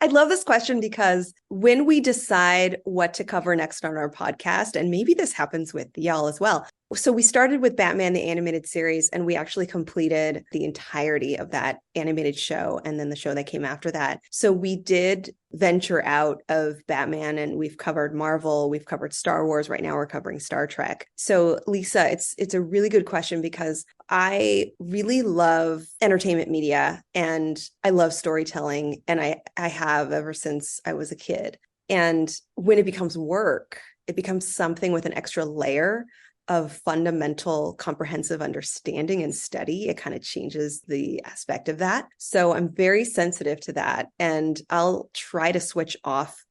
I love this question because when we decide what to cover next on our podcast, and maybe this happens with y'all as well. So we started with Batman, the animated series, and we actually completed the entirety of that animated show and then the show that came after that. So we did venture out of Batman, and we've covered Marvel, we've covered Star Wars. Right now we're covering Star Trek. So Lisa, it's a really good question because I really love entertainment media and I love storytelling, and I have ever since I was a kid. And when it becomes work, it becomes something with an extra layer of fundamental comprehensive understanding and study. It kind of changes the aspect of that. So I'm very sensitive to that, and I'll try to switch off.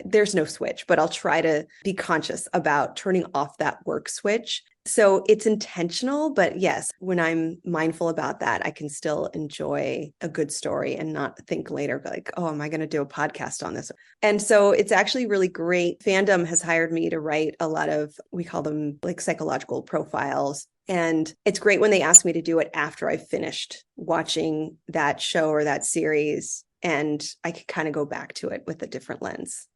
There's no switch, but I'll try to be conscious about turning off that work switch. So it's intentional, but yes, when I'm mindful about that, I can still enjoy a good story and not think later like, oh, am I going to do a podcast on this? And so it's actually really great. Fandom has hired me to write a lot of, we call them like psychological profiles. And it's great when they ask me to do it after I've finished watching that show or that series, and I can kind of go back to it with a different lens.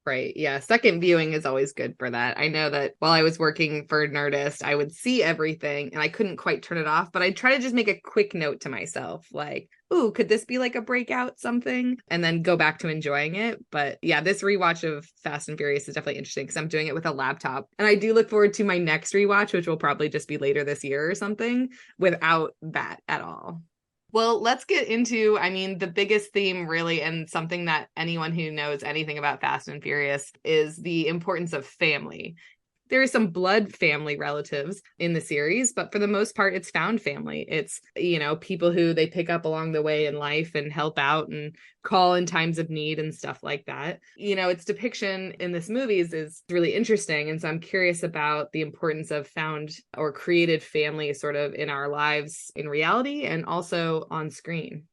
Right. Yeah. Second viewing is always good for that. I know that while I was working for Nerdist, I would see everything and I couldn't quite turn it off, but I'd try to just make a quick note to myself, like, ooh, could this be like a breakout something? And then go back to enjoying it. But yeah, this rewatch of Fast and Furious is definitely interesting because I'm doing it with a laptop. And I do look forward to my next rewatch, which will probably just be later this year or something, without that at all. Well, let's get into, I mean, the biggest theme really, and something that anyone who knows anything about Fast and Furious is the importance of family. There are some blood family relatives in the series, but for the most part, it's found family. It's, people who they pick up along the way in life and help out and call in times of need and stuff like that. Its depiction in this movie is really interesting. And so I'm curious about the importance of found or created family sort of in our lives in reality and also on screen.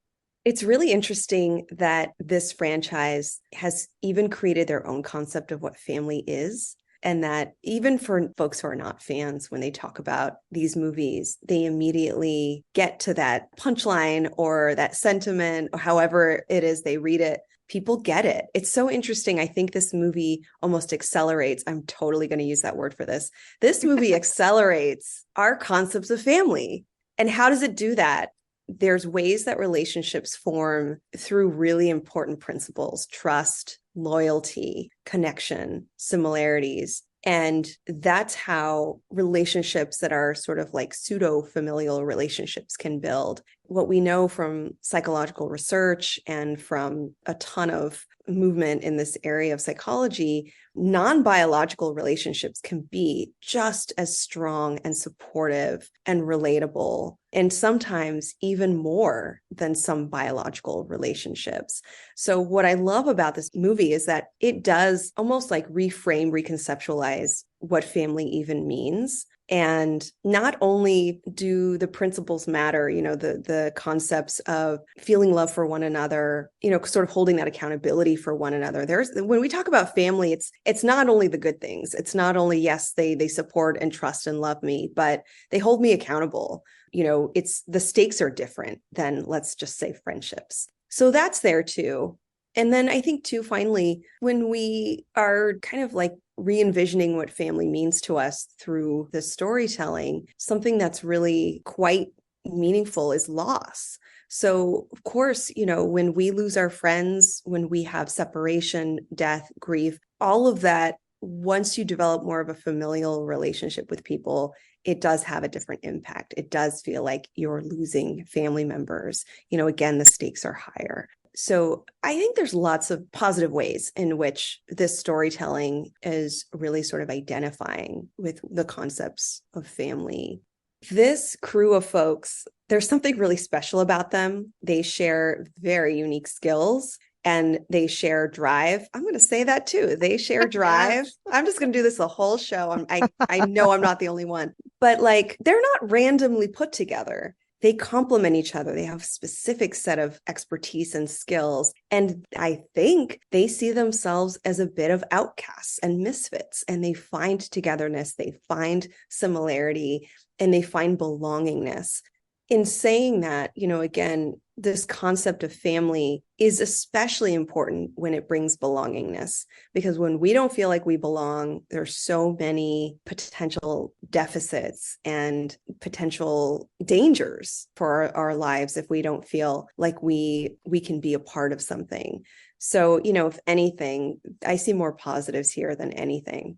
It's really interesting that this franchise has even created their own concept of what family is. And that even for folks who are not fans, when they talk about these movies, they immediately get to that punchline or that sentiment or however it is they read it. People get it. It's so interesting. I think this movie almost accelerates. I'm totally going to use that word for this. This movie accelerates our concepts of family. And how does it do that? There's ways that relationships form through really important principles: trust, loyalty, connection, similarities. And that's how relationships that are sort of like pseudo-familial relationships can build. What we know from psychological research and from a ton of movement in this area of psychology, non-biological relationships can be just as strong and supportive and relatable, and sometimes even more than some biological relationships. So what I love about this movie is that it does almost like reframe, reconceptualize what family even means. And not only do the principles matter, the concepts of feeling love for one another, sort of holding that accountability for one another. When we talk about family, it's not only the good things. It's not only, yes, they support and trust and love me, but they hold me accountable. It's the stakes are different than, let's just say, friendships. So that's there too. And then I think too, finally, when we are kind of like re-envisioning what family means to us through the storytelling, something that's really quite meaningful is loss. So of course, when we lose our friends, when we have separation, death, grief, all of that, once you develop more of a familial relationship with people, it does have a different impact. It does feel like you're losing family members. Again, the stakes are higher. So I think there's lots of positive ways in which this storytelling is really sort of identifying with the concepts of family. This crew of folks, there's something really special about them. They share very unique skills and they share drive. I'm going to say that too. They share drive. I'm just going to do this the whole show. I know I'm not the only one, but like they're not randomly put together. They complement each other. They have a specific set of expertise and skills. And I think they see themselves as a bit of outcasts and misfits, and they find togetherness, they find similarity, and they find belongingness. In saying that, again, this concept of family is especially important when it brings belongingness, because when we don't feel like we belong, there's so many potential deficits and potential dangers for our lives if we don't feel like we can be a part of something. So, if anything, I see more positives here than anything.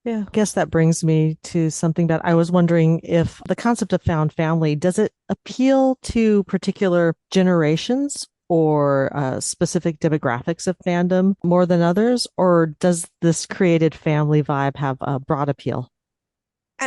Yeah, I guess that brings me to something that I was wondering, if the concept of found family, does it appeal to particular generations or specific demographics of fandom more than others? Or does this created family vibe have a broad appeal?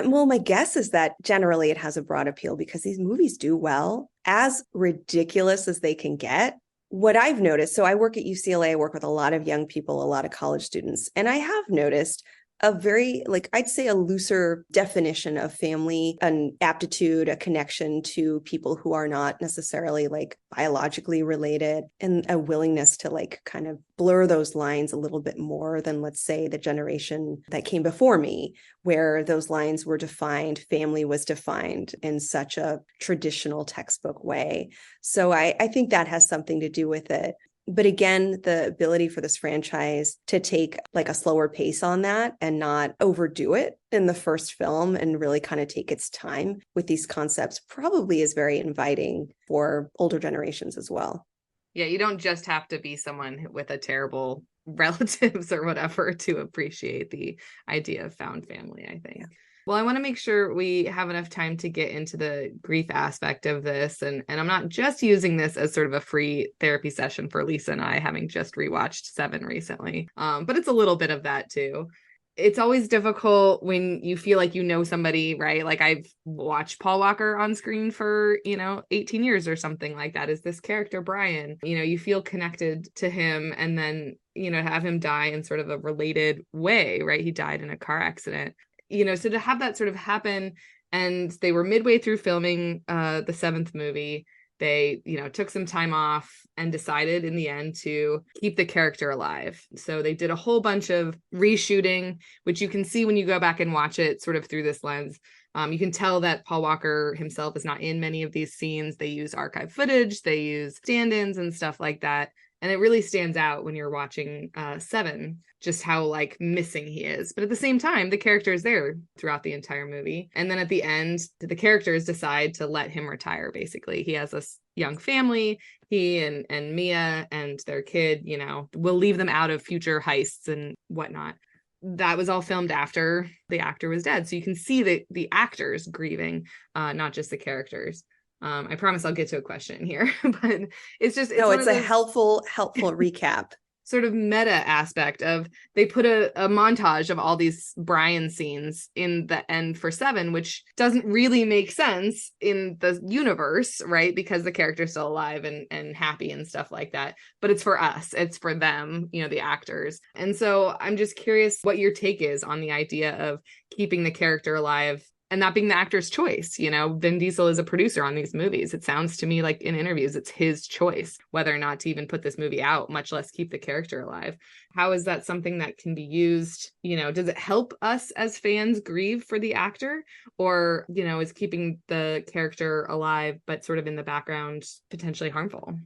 Well, my guess is that generally it has a broad appeal because these movies do well, as ridiculous as they can get. What I've noticed, so I work at UCLA, I work with a lot of young people, a lot of college students, and I have noticed a very, I'd say a looser definition of family, an aptitude, a connection to people who are not necessarily biologically related, and a willingness to kind of blur those lines a little bit more than, let's say, the generation that came before me, where those lines were defined, family was defined in such a traditional textbook way. So I think that has something to do with it. But again, the ability for this franchise to take like a slower pace on that and not overdo it in the first film and really kind of take its time with these concepts probably is very inviting for older generations as well.
Yeah, you don't just have to be someone with a terrible relatives or whatever to appreciate the idea of found family, I think. Yeah. Well, I want to make sure we have enough time to get into the grief aspect of this. And I'm not just using this as sort of a free therapy session for Lisa and I, having just rewatched Seven recently. But it's a little bit of that too. It's always difficult when you feel like you know somebody, right? Like I've watched Paul Walker on screen for, 18 years or something like that. Is this character Brian? You feel connected to him, and then, have him die in sort of a related way, right? He died in a car accident. So to have that sort of happen, and they were midway through filming the seventh movie, they, took some time off and decided in the end to keep the character alive. So they did a whole bunch of reshooting, which you can see when you go back and watch it sort of through this lens. You can tell that Paul Walker himself is not in many of these scenes. They use archive footage, they use stand-ins and stuff like that. And it really stands out when you're watching Seven, just how like missing he is. But at the same time, the character is there throughout the entire movie. And then at the end, the characters decide to let him retire, basically. He has a young family. He and Mia and their kid, will leave them out of future heists and whatnot. That was all filmed after the actor was dead. So you can see the actors grieving, not just the characters. I promise I'll get to a question here, but it's
a helpful recap.
Sort of meta aspect of, they put a montage of all these Brian scenes in the end for Seven, which doesn't really make sense in the universe, right? Because the character's still alive and happy and stuff like that. But it's for us, it's for them, the actors. And so I'm just curious what your take is on the idea of keeping the character alive and that being the actor's choice. Vin Diesel is a producer on these movies. It sounds to me like in interviews, it's his choice whether or not to even put this movie out, much less keep the character alive. How is that something that can be used? Does it help us as fans grieve for the actor? Or, is keeping the character alive, but sort of in the background, potentially harmful?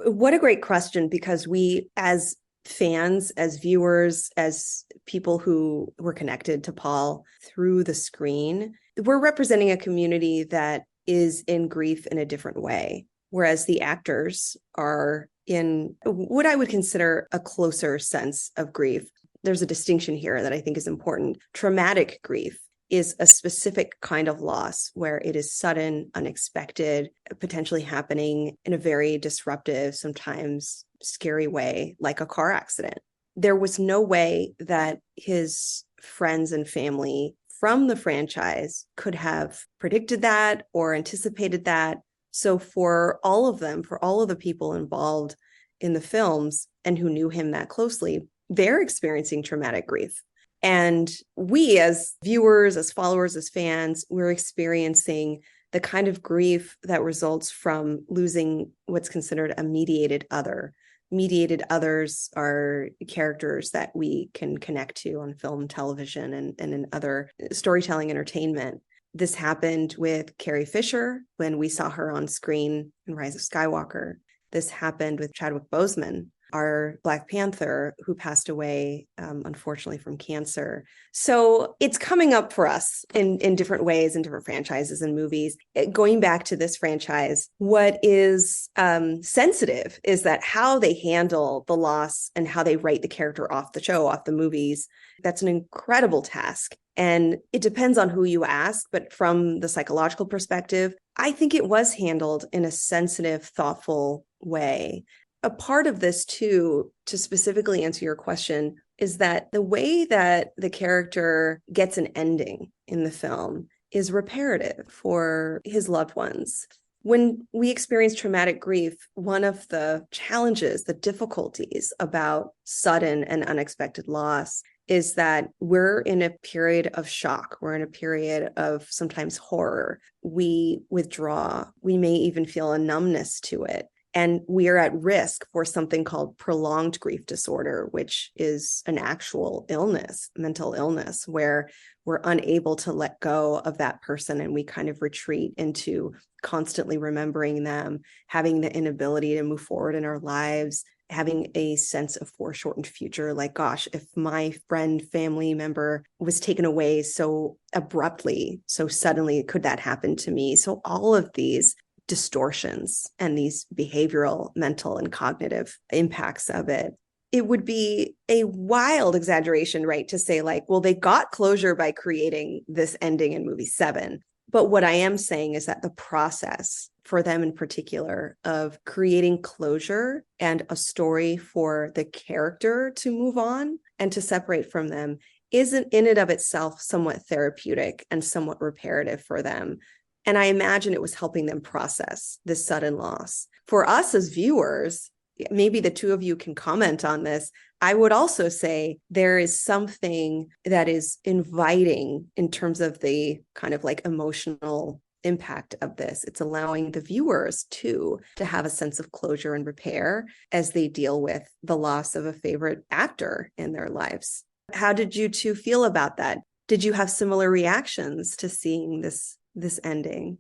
What a great question, because we, as fans, as viewers, as people who were connected to Paul through the screen, we're representing a community that is in grief in a different way, whereas the actors are in what I would consider a closer sense of grief. There's a distinction here that I think is important. Traumatic grief is a specific kind of loss where it is sudden, unexpected, potentially happening in a very disruptive, sometimes scary way, like a car accident. There was no way that his friends and family from the franchise could have predicted that or anticipated that. So for all of them, for all of the people involved in the films and who knew him that closely, they're experiencing traumatic grief. And we, as viewers, as followers, as fans, we're experiencing the kind of grief that results from losing what's considered a mediated other. Mediated others are characters that we can connect to on film, television, and in other storytelling entertainment. This happened with Carrie Fisher when we saw her on screen in Rise of Skywalker. This happened with Chadwick Boseman, our Black Panther, who passed away, unfortunately, from cancer. So it's coming up for us in different ways, in different franchises and movies. Going back to this franchise, what is sensitive is that how they handle the loss and how they write the character off the show, off the movies, that's an incredible task. And it depends on who you ask, but from the psychological perspective, I think it was handled in a sensitive, thoughtful way. A part of this, too, to specifically answer your question, is that the way that the character gets an ending in the film is reparative for his loved ones. When we experience traumatic grief, one of the challenges, the difficulties about sudden and unexpected loss is that we're in a period of shock. We're in a period of sometimes horror. We withdraw. We may even feel a numbness to it. And we are at risk for something called prolonged grief disorder, which is an actual illness, mental illness, where we're unable to let go of that person and we kind of retreat into constantly remembering them, having the inability to move forward in our lives, having a sense of foreshortened future. Like, gosh, if my friend, family member was taken away so abruptly, so suddenly, could that happen to me? So all of these distortions and these behavioral, mental, and cognitive impacts of it. It would be a wild exaggeration, right, to say like, well, they got closure by creating this ending in movie 7. But what I am saying is that the process for them in particular of creating closure and a story for the character to move on and to separate from them isn't in and of itself somewhat therapeutic and somewhat reparative for them. And I imagine it was helping them process this sudden loss. For us as viewers, maybe the two of you can comment on this. I would also say there is something that is inviting in terms of the kind of like emotional impact of this. It's allowing the viewers too to have a sense of closure and repair as they deal with the loss of a favorite actor in their lives. How did you two feel about that? Did you have similar reactions to seeing this ending?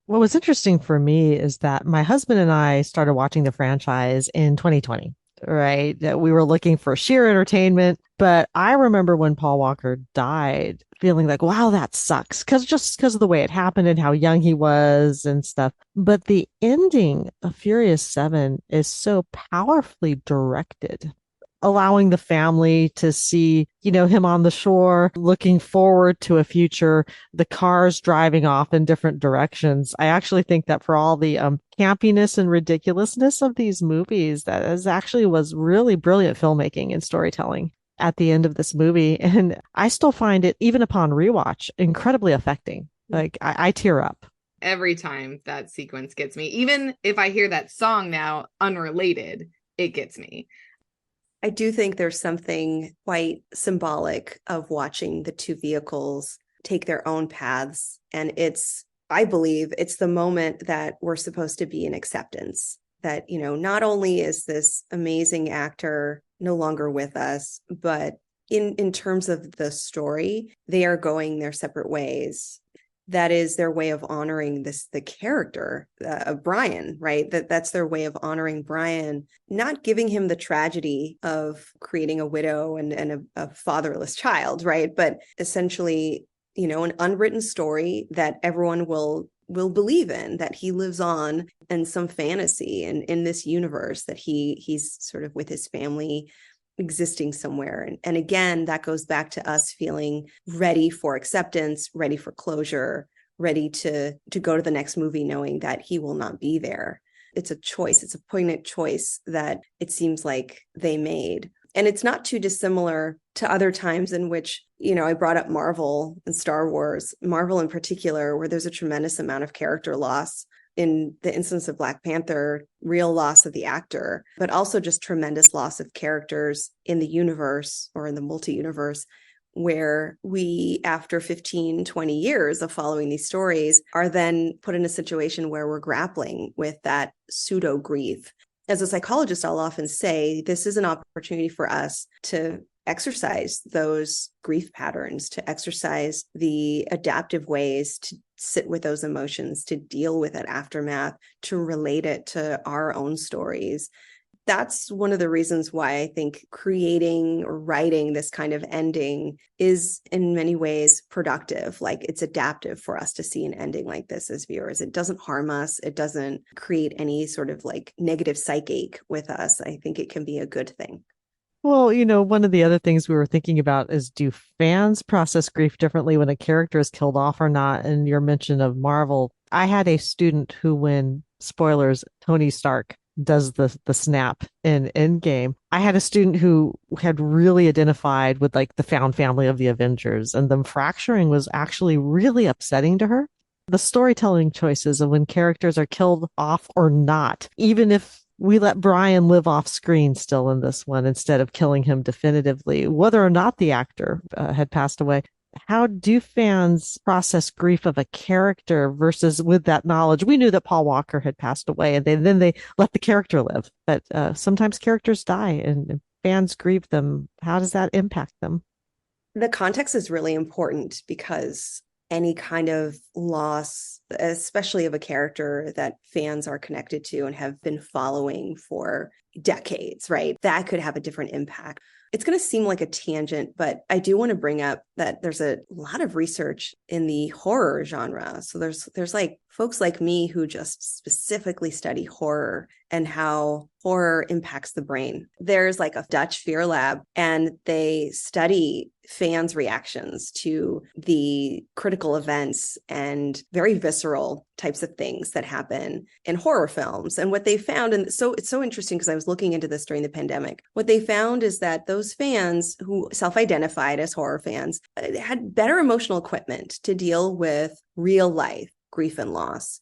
What was interesting for me is that my husband and I started watching the franchise in 2020, right? That we were looking for sheer entertainment. But I remember when Paul Walker died, feeling like, wow, that sucks. Because of the way it happened and how young he was and stuff. But the ending of Furious 7 is so powerfully directed, allowing the family to see, him on the shore, looking forward to a future, the cars driving off in different directions. I actually think that for all the campiness and ridiculousness of these movies, was really brilliant filmmaking and storytelling at the end of this movie. And I still find it, even upon rewatch, incredibly affecting. Like I tear up.
Every time that sequence gets me, even if I hear that song now, unrelated, it gets me.
I do think there's something quite symbolic of watching the two vehicles take their own paths. And I believe it's the moment that we're supposed to be in acceptance that, not only is this amazing actor no longer with us, but in terms of the story, they are going their separate ways. That is their way of honoring the character of Brian, right? That's their way of honoring Brian, not giving him the tragedy of creating a widow and a fatherless child, right? But essentially, an unwritten story that everyone will believe in, that he lives on, and some fantasy in this universe that he's sort of with his family existing somewhere. And again, that goes back to us feeling ready for acceptance, ready for closure, ready to go to the next movie knowing that he will not be there. It's a choice. It's a poignant choice that it seems like they made. And it's not too dissimilar to other times in which, I brought up Marvel and Star Wars, Marvel in particular, where there's a tremendous amount of character loss. In the instance of Black Panther, real loss of the actor, but also just tremendous loss of characters in the universe or in the multi-universe, where we, after 15, 20 years of following these stories, are then put in a situation where we're grappling with that pseudo grief. As a psychologist, I'll often say this is an opportunity for us to exercise those grief patterns, to exercise the adaptive ways to sit with those emotions, to deal with that aftermath, to relate it to our own stories. That's one of the reasons why I think creating or writing this kind of ending is in many ways productive. Like it's adaptive for us to see an ending like this as viewers. It doesn't harm us. It doesn't create any sort of like negative psychache with us. I think it can be a good thing.
Well, one of the other things we were thinking about is, do fans process grief differently when a character is killed off or not? And your mention of Marvel, I had a student who, when, spoilers, Tony Stark does the snap in Endgame, I had a student who had really identified with like the found family of the Avengers, and them fracturing was actually really upsetting to her. The storytelling choices of when characters are killed off or not, even if we let Brian live off screen still in this one instead of killing him definitively, whether or not the actor had passed away. How do fans process grief of a character versus with that knowledge? We knew that Paul Walker had passed away, and then they let the character live. But sometimes characters die and fans grieve them. How does that impact them?
The context is really important because any kind of loss, especially of a character that fans are connected to and have been following for decades, right? That could have a different impact. It's going to seem like a tangent, but I do want to bring up that there's a lot of research in the horror genre. So there's like folks like me who just specifically study horror and how horror impacts the brain. There's like a Dutch fear lab, and they study fans' reactions to the critical events and very visceral types of things that happen in horror films. And what they found, and so it's so interesting because I was looking into this during the pandemic, what they found is that those fans who self-identified as horror fans had better emotional equipment to deal with real life grief and loss.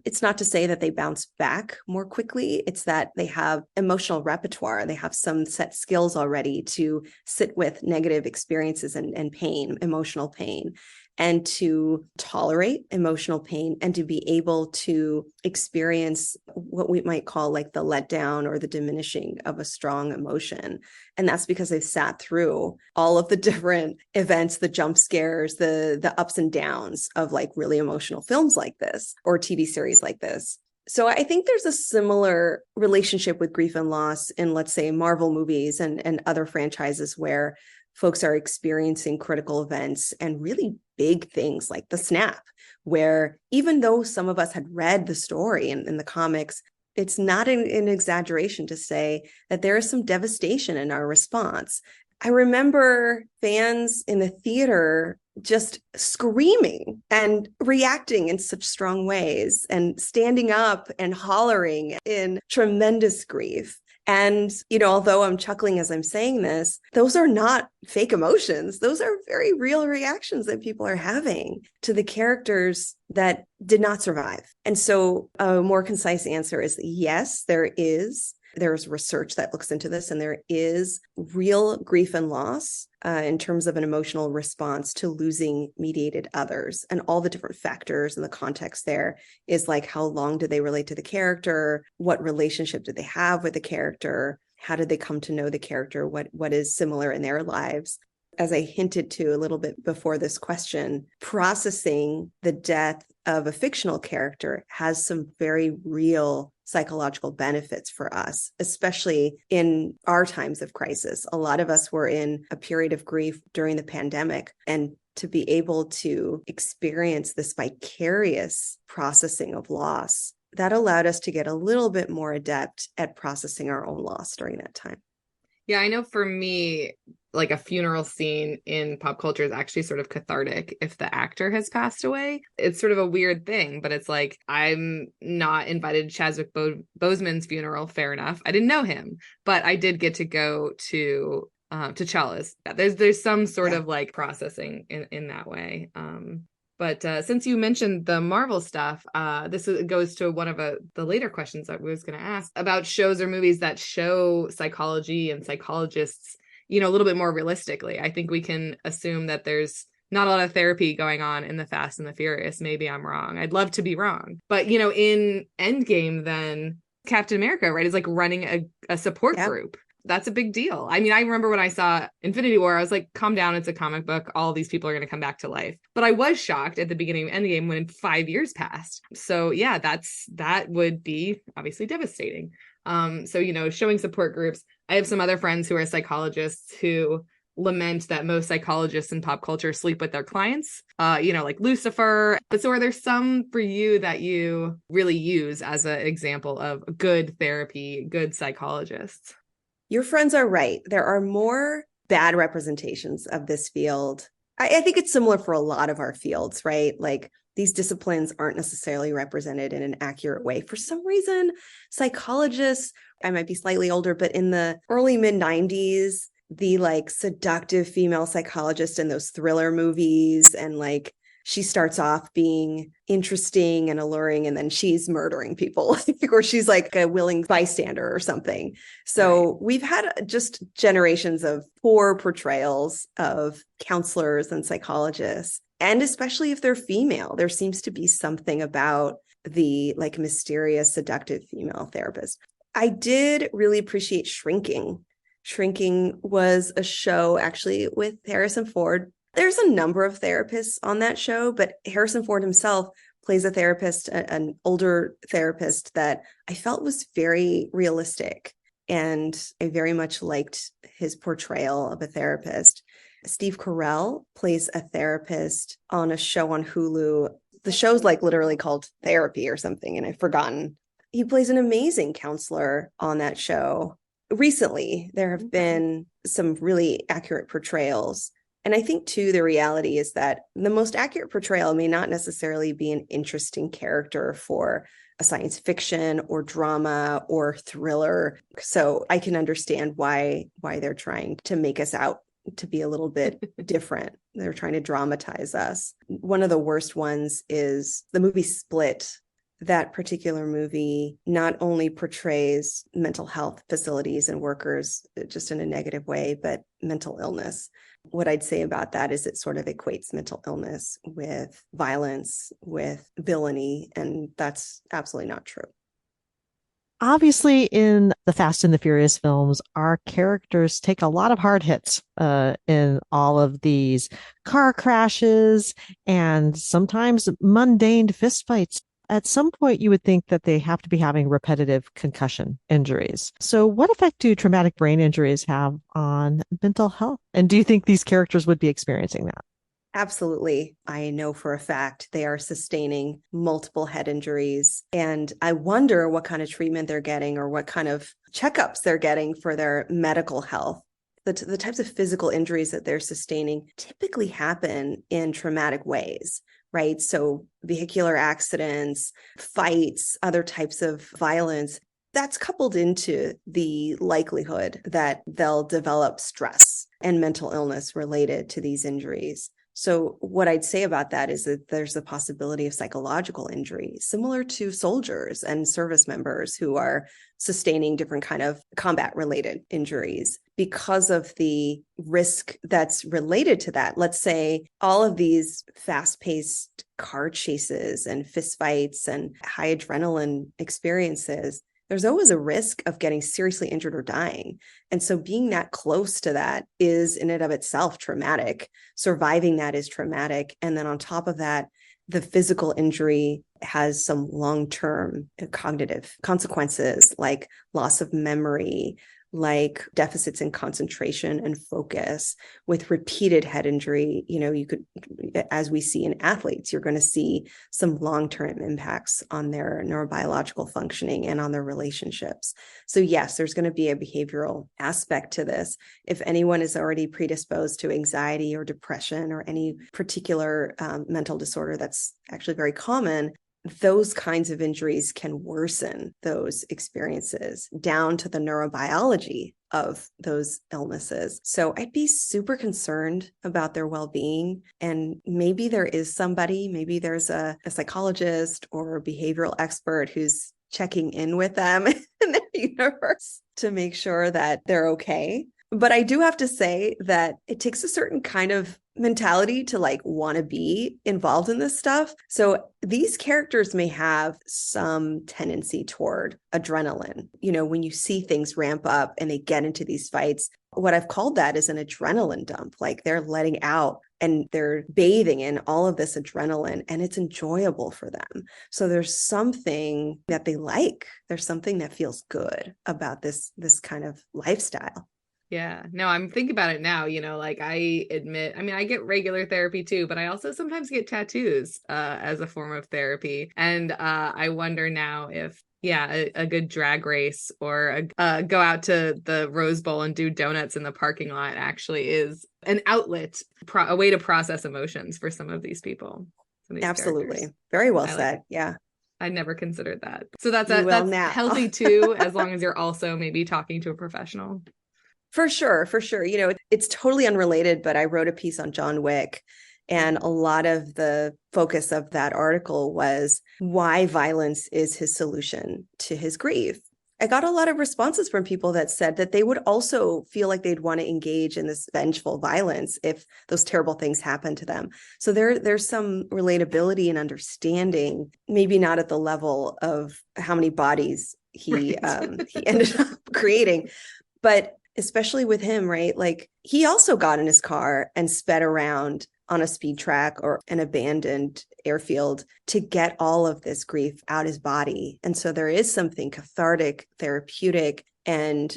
It's not to say that they bounce back more quickly. It's that they have emotional repertoire. They have some set skills already to sit with negative experiences and pain, emotional pain, and to tolerate emotional pain and to be able to experience what we might call like the letdown or the diminishing of a strong emotion. And that's because they've sat through all of the different events, the jump scares, the ups and downs of like really emotional films like this or TV series like this. So I think there's a similar relationship with grief and loss in, let's say, Marvel movies and other franchises where folks are experiencing critical events and really big things like the snap, where even though some of us had read the story in the comics, it's not an exaggeration to say that there is some devastation in our response. I remember fans in the theater just screaming and reacting in such strong ways and standing up and hollering in tremendous grief. And, although I'm chuckling as I'm saying this, those are not fake emotions. Those are very real reactions that people are having to the characters that did not survive. And so a more concise answer is yes, there's research that looks into this, and there is real grief and loss in terms of an emotional response to losing mediated others. And all the different factors and the context there is like, how long did they relate to the character? What relationship did they have with the character? How did they come to know the character? What is similar in their lives? As I hinted to a little bit before this question, processing the death of a fictional character has some very real psychological benefits for us, especially in our times of crisis. A lot of us were in a period of grief during the pandemic, and to be able to experience this vicarious processing of loss, that allowed us to get a little bit more adept at processing our own loss during that time.
Yeah, I know for me, like a funeral scene in pop culture is actually sort of cathartic if the actor has passed away. It's sort of a weird thing, but it's like, I'm not invited to Chadwick Boseman's funeral. Fair enough. I didn't know him, but I did get to go to T'Challa's. There's some sort of like processing in that way. But since you mentioned the Marvel stuff, this goes to one of the later questions that I was going to ask about shows or movies that show psychology and psychologists, a little bit more realistically. I think we can assume that there's not a lot of therapy going on in the Fast and the Furious. Maybe I'm wrong. I'd love to be wrong. But, in Endgame, then Captain America, right, is like running a support group. That's a big deal. I mean, I remember when I saw Infinity War, I was like, calm down, it's a comic book. All these people are going to come back to life. But I was shocked at the beginning of Endgame when 5 years passed. So yeah, that would be obviously devastating. So, showing support groups. I have some other friends who are psychologists who lament that most psychologists in pop culture sleep with their clients, like Lucifer. But so are there some for you that you really use as an example of good therapy, good psychologists?
Your friends are right. There are more bad representations of this field. I think it's similar for a lot of our fields, right? Like these disciplines aren't necessarily represented in an accurate way. For some reason, psychologists, I might be slightly older, but in the early mid-90s, the like seductive female psychologist in those thriller movies, and like she starts off being interesting and alluring, and then she's murdering people, or she's like a willing bystander or something. So we've had just generations of poor portrayals of counselors and psychologists. And especially if they're female, there seems to be something about the like mysterious, seductive female therapist. I did really appreciate Shrinking. Shrinking was a show actually with Harrison Ford There's a number of therapists on that show, but Harrison Ford himself plays a therapist, an older therapist that I felt was very realistic. And I very much liked his portrayal of a therapist. Steve Carell plays a therapist on a show on Hulu. The show's like literally called Therapy or something, and I've forgotten. He plays an amazing counselor on that show. Recently, there have been some really accurate portrayals. And I think, too, the reality is that the most accurate portrayal may not necessarily be an interesting character for a science fiction or drama or thriller. So I can understand why they're trying to make us out to be a little bit different. They're trying to dramatize us. One of the worst ones is the movie Split. That particular movie not only portrays mental health facilities and workers just in a negative way, but mental illness. What I'd say about that is it sort of equates mental illness with violence, with villainy, and that's absolutely not true.
Obviously, in the Fast and the Furious films, our characters take a lot of hard hits in all of these car crashes and sometimes mundane fistfights. At some point, you would think that they have to be having repetitive concussion injuries. So what effect do traumatic brain injuries have on mental health? And do you think these characters would be experiencing that?
Absolutely. I know for a fact they are sustaining multiple head injuries. And I wonder what kind of treatment they're getting or what kind of checkups they're getting for their medical health. The types of physical injuries that they're sustaining typically happen in traumatic ways, right? So vehicular accidents, fights, other types of violence, that's coupled into the likelihood that they'll develop stress and mental illness related to these injuries. So what I'd say about that is that there's the possibility of psychological injury, similar to soldiers and service members who are sustaining different kind of combat-related injuries because of the risk that's related to that. Let's say all of these fast-paced car chases and fistfights and high adrenaline experiences, there's always a risk of getting seriously injured or dying. And so being that close to that is in and of itself traumatic. Surviving that is traumatic. And then on top of that, the physical injury has some long-term cognitive consequences like loss of memory, like deficits in concentration and focus. With repeated head injury, you could, as we see in athletes, you're going to see some long-term impacts on their neurobiological functioning and on their relationships. So yes, there's going to be a behavioral aspect to this. If anyone is already predisposed to anxiety or depression or any particular mental disorder that's actually very common, those kinds of injuries can worsen those experiences down to the neurobiology of those illnesses. So I'd be super concerned about their well-being. And maybe there is somebody, maybe there's a psychologist or a behavioral expert who's checking in with them in their universe to make sure that they're okay. But I do have to say that it takes a certain kind of mentality to want to be involved in this stuff. So these characters may have some tendency toward adrenaline. When you see things ramp up and they get into these fights, what I've called that is an adrenaline dump. Like they're letting out and they're bathing in all of this adrenaline and it's enjoyable for them. So there's something that they like. There's something that feels good about this kind of lifestyle.
Yeah, no, I'm thinking about it now, I admit, I get regular therapy too, but I also sometimes get tattoos as a form of therapy. And I wonder now if, a good drag race or go out to the Rose Bowl and do donuts in the parking lot actually is an outlet, a way to process emotions for some of these people.
Absolutely.
Characters.
Very well said. Yeah.
I never considered that. So that's healthy too, as long as you're also maybe talking to a professional.
For sure. It's totally unrelated, but I wrote a piece on John Wick, and a lot of the focus of that article was why violence is his solution to his grief. I got a lot of responses from people that said that they would also feel like they'd want to engage in this vengeful violence if those terrible things happen to them. So there's some relatability and understanding, maybe not at the level of how many bodies he ended up creating. But especially with him, right? Like he also got in his car and sped around on a speed track or an abandoned airfield to get all of this grief out his body. And so there is something cathartic, therapeutic, and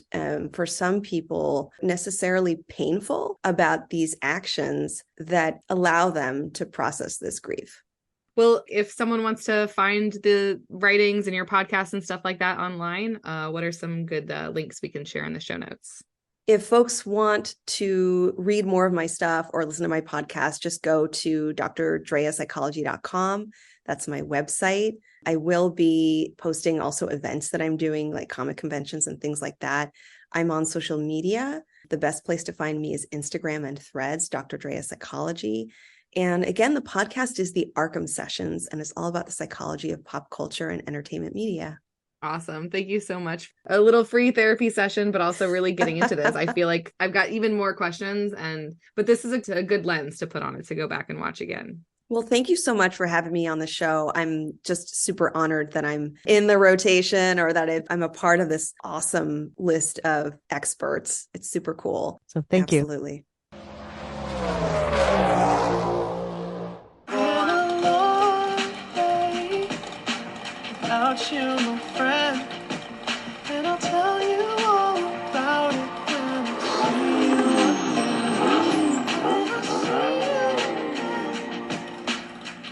for some people, necessarily painful about these actions that allow them to process this grief.
Well, if someone wants to find the writings and your podcast and stuff like that online, what are some good links we can share in the show notes?
If folks want to read more of my stuff or listen to my podcast, just go to drdreapsychology.com. That's my website. I will be posting also events that I'm doing, like comic conventions and things like that. I'm on social media. The best place to find me is Instagram and Threads, Dr. Drea Psychology. And again, the podcast is the Arkham Sessions, and it's all about the psychology of pop culture and entertainment media.
Awesome. Thank you so much. A little free therapy session, but also really getting into this. I feel like I've got even more questions, but this is a good lens to put on it to go back and watch again.
Well, thank you so much for having me on the show. I'm just super honored that I'm in the rotation or that I'm a part of this awesome list of experts. It's super cool.
So thank you.
Absolutely.
Without you, my friend, and I'll tell you all about it when I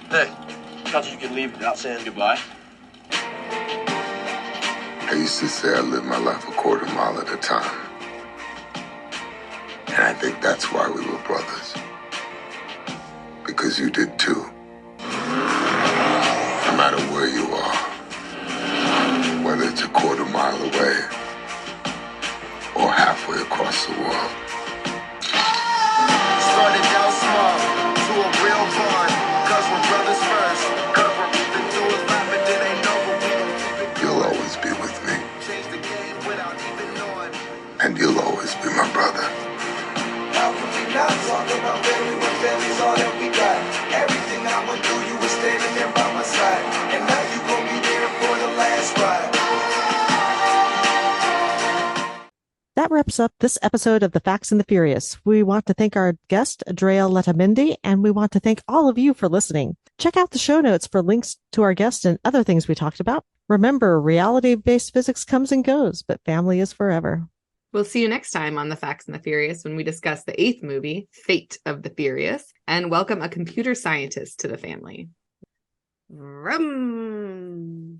Hey, thought you could leave without saying goodbye.
I used to say I live my life a quarter mile at a time. And I think that's why we were brothers. Because you did too. No matter where you are, whether it's a quarter mile away or halfway across the world.
started out small to a real bond, cause we're brothers first. Cause we're moving through it rapid, it ain't over, we gon' keep it.
You'll always be with me.
Change the game without even knowing.
And you'll always be my brother.
How can we not talk about family when family's all that we got? Everything I went through, you were standing there by my side. And now you gon' be there for the last ride.
That wraps up this episode of The Facts and the Furious. We want to thank our guest, Drea Letamendi, and we want to thank all of you for listening. Check out the show notes for links to our guest and other things we talked about. Remember, reality-based physics comes and goes, but family is forever.
We'll see you next time on The Facts and the Furious when we discuss the 8th movie, Fate of the Furious, and welcome a computer scientist to the family. Vroom.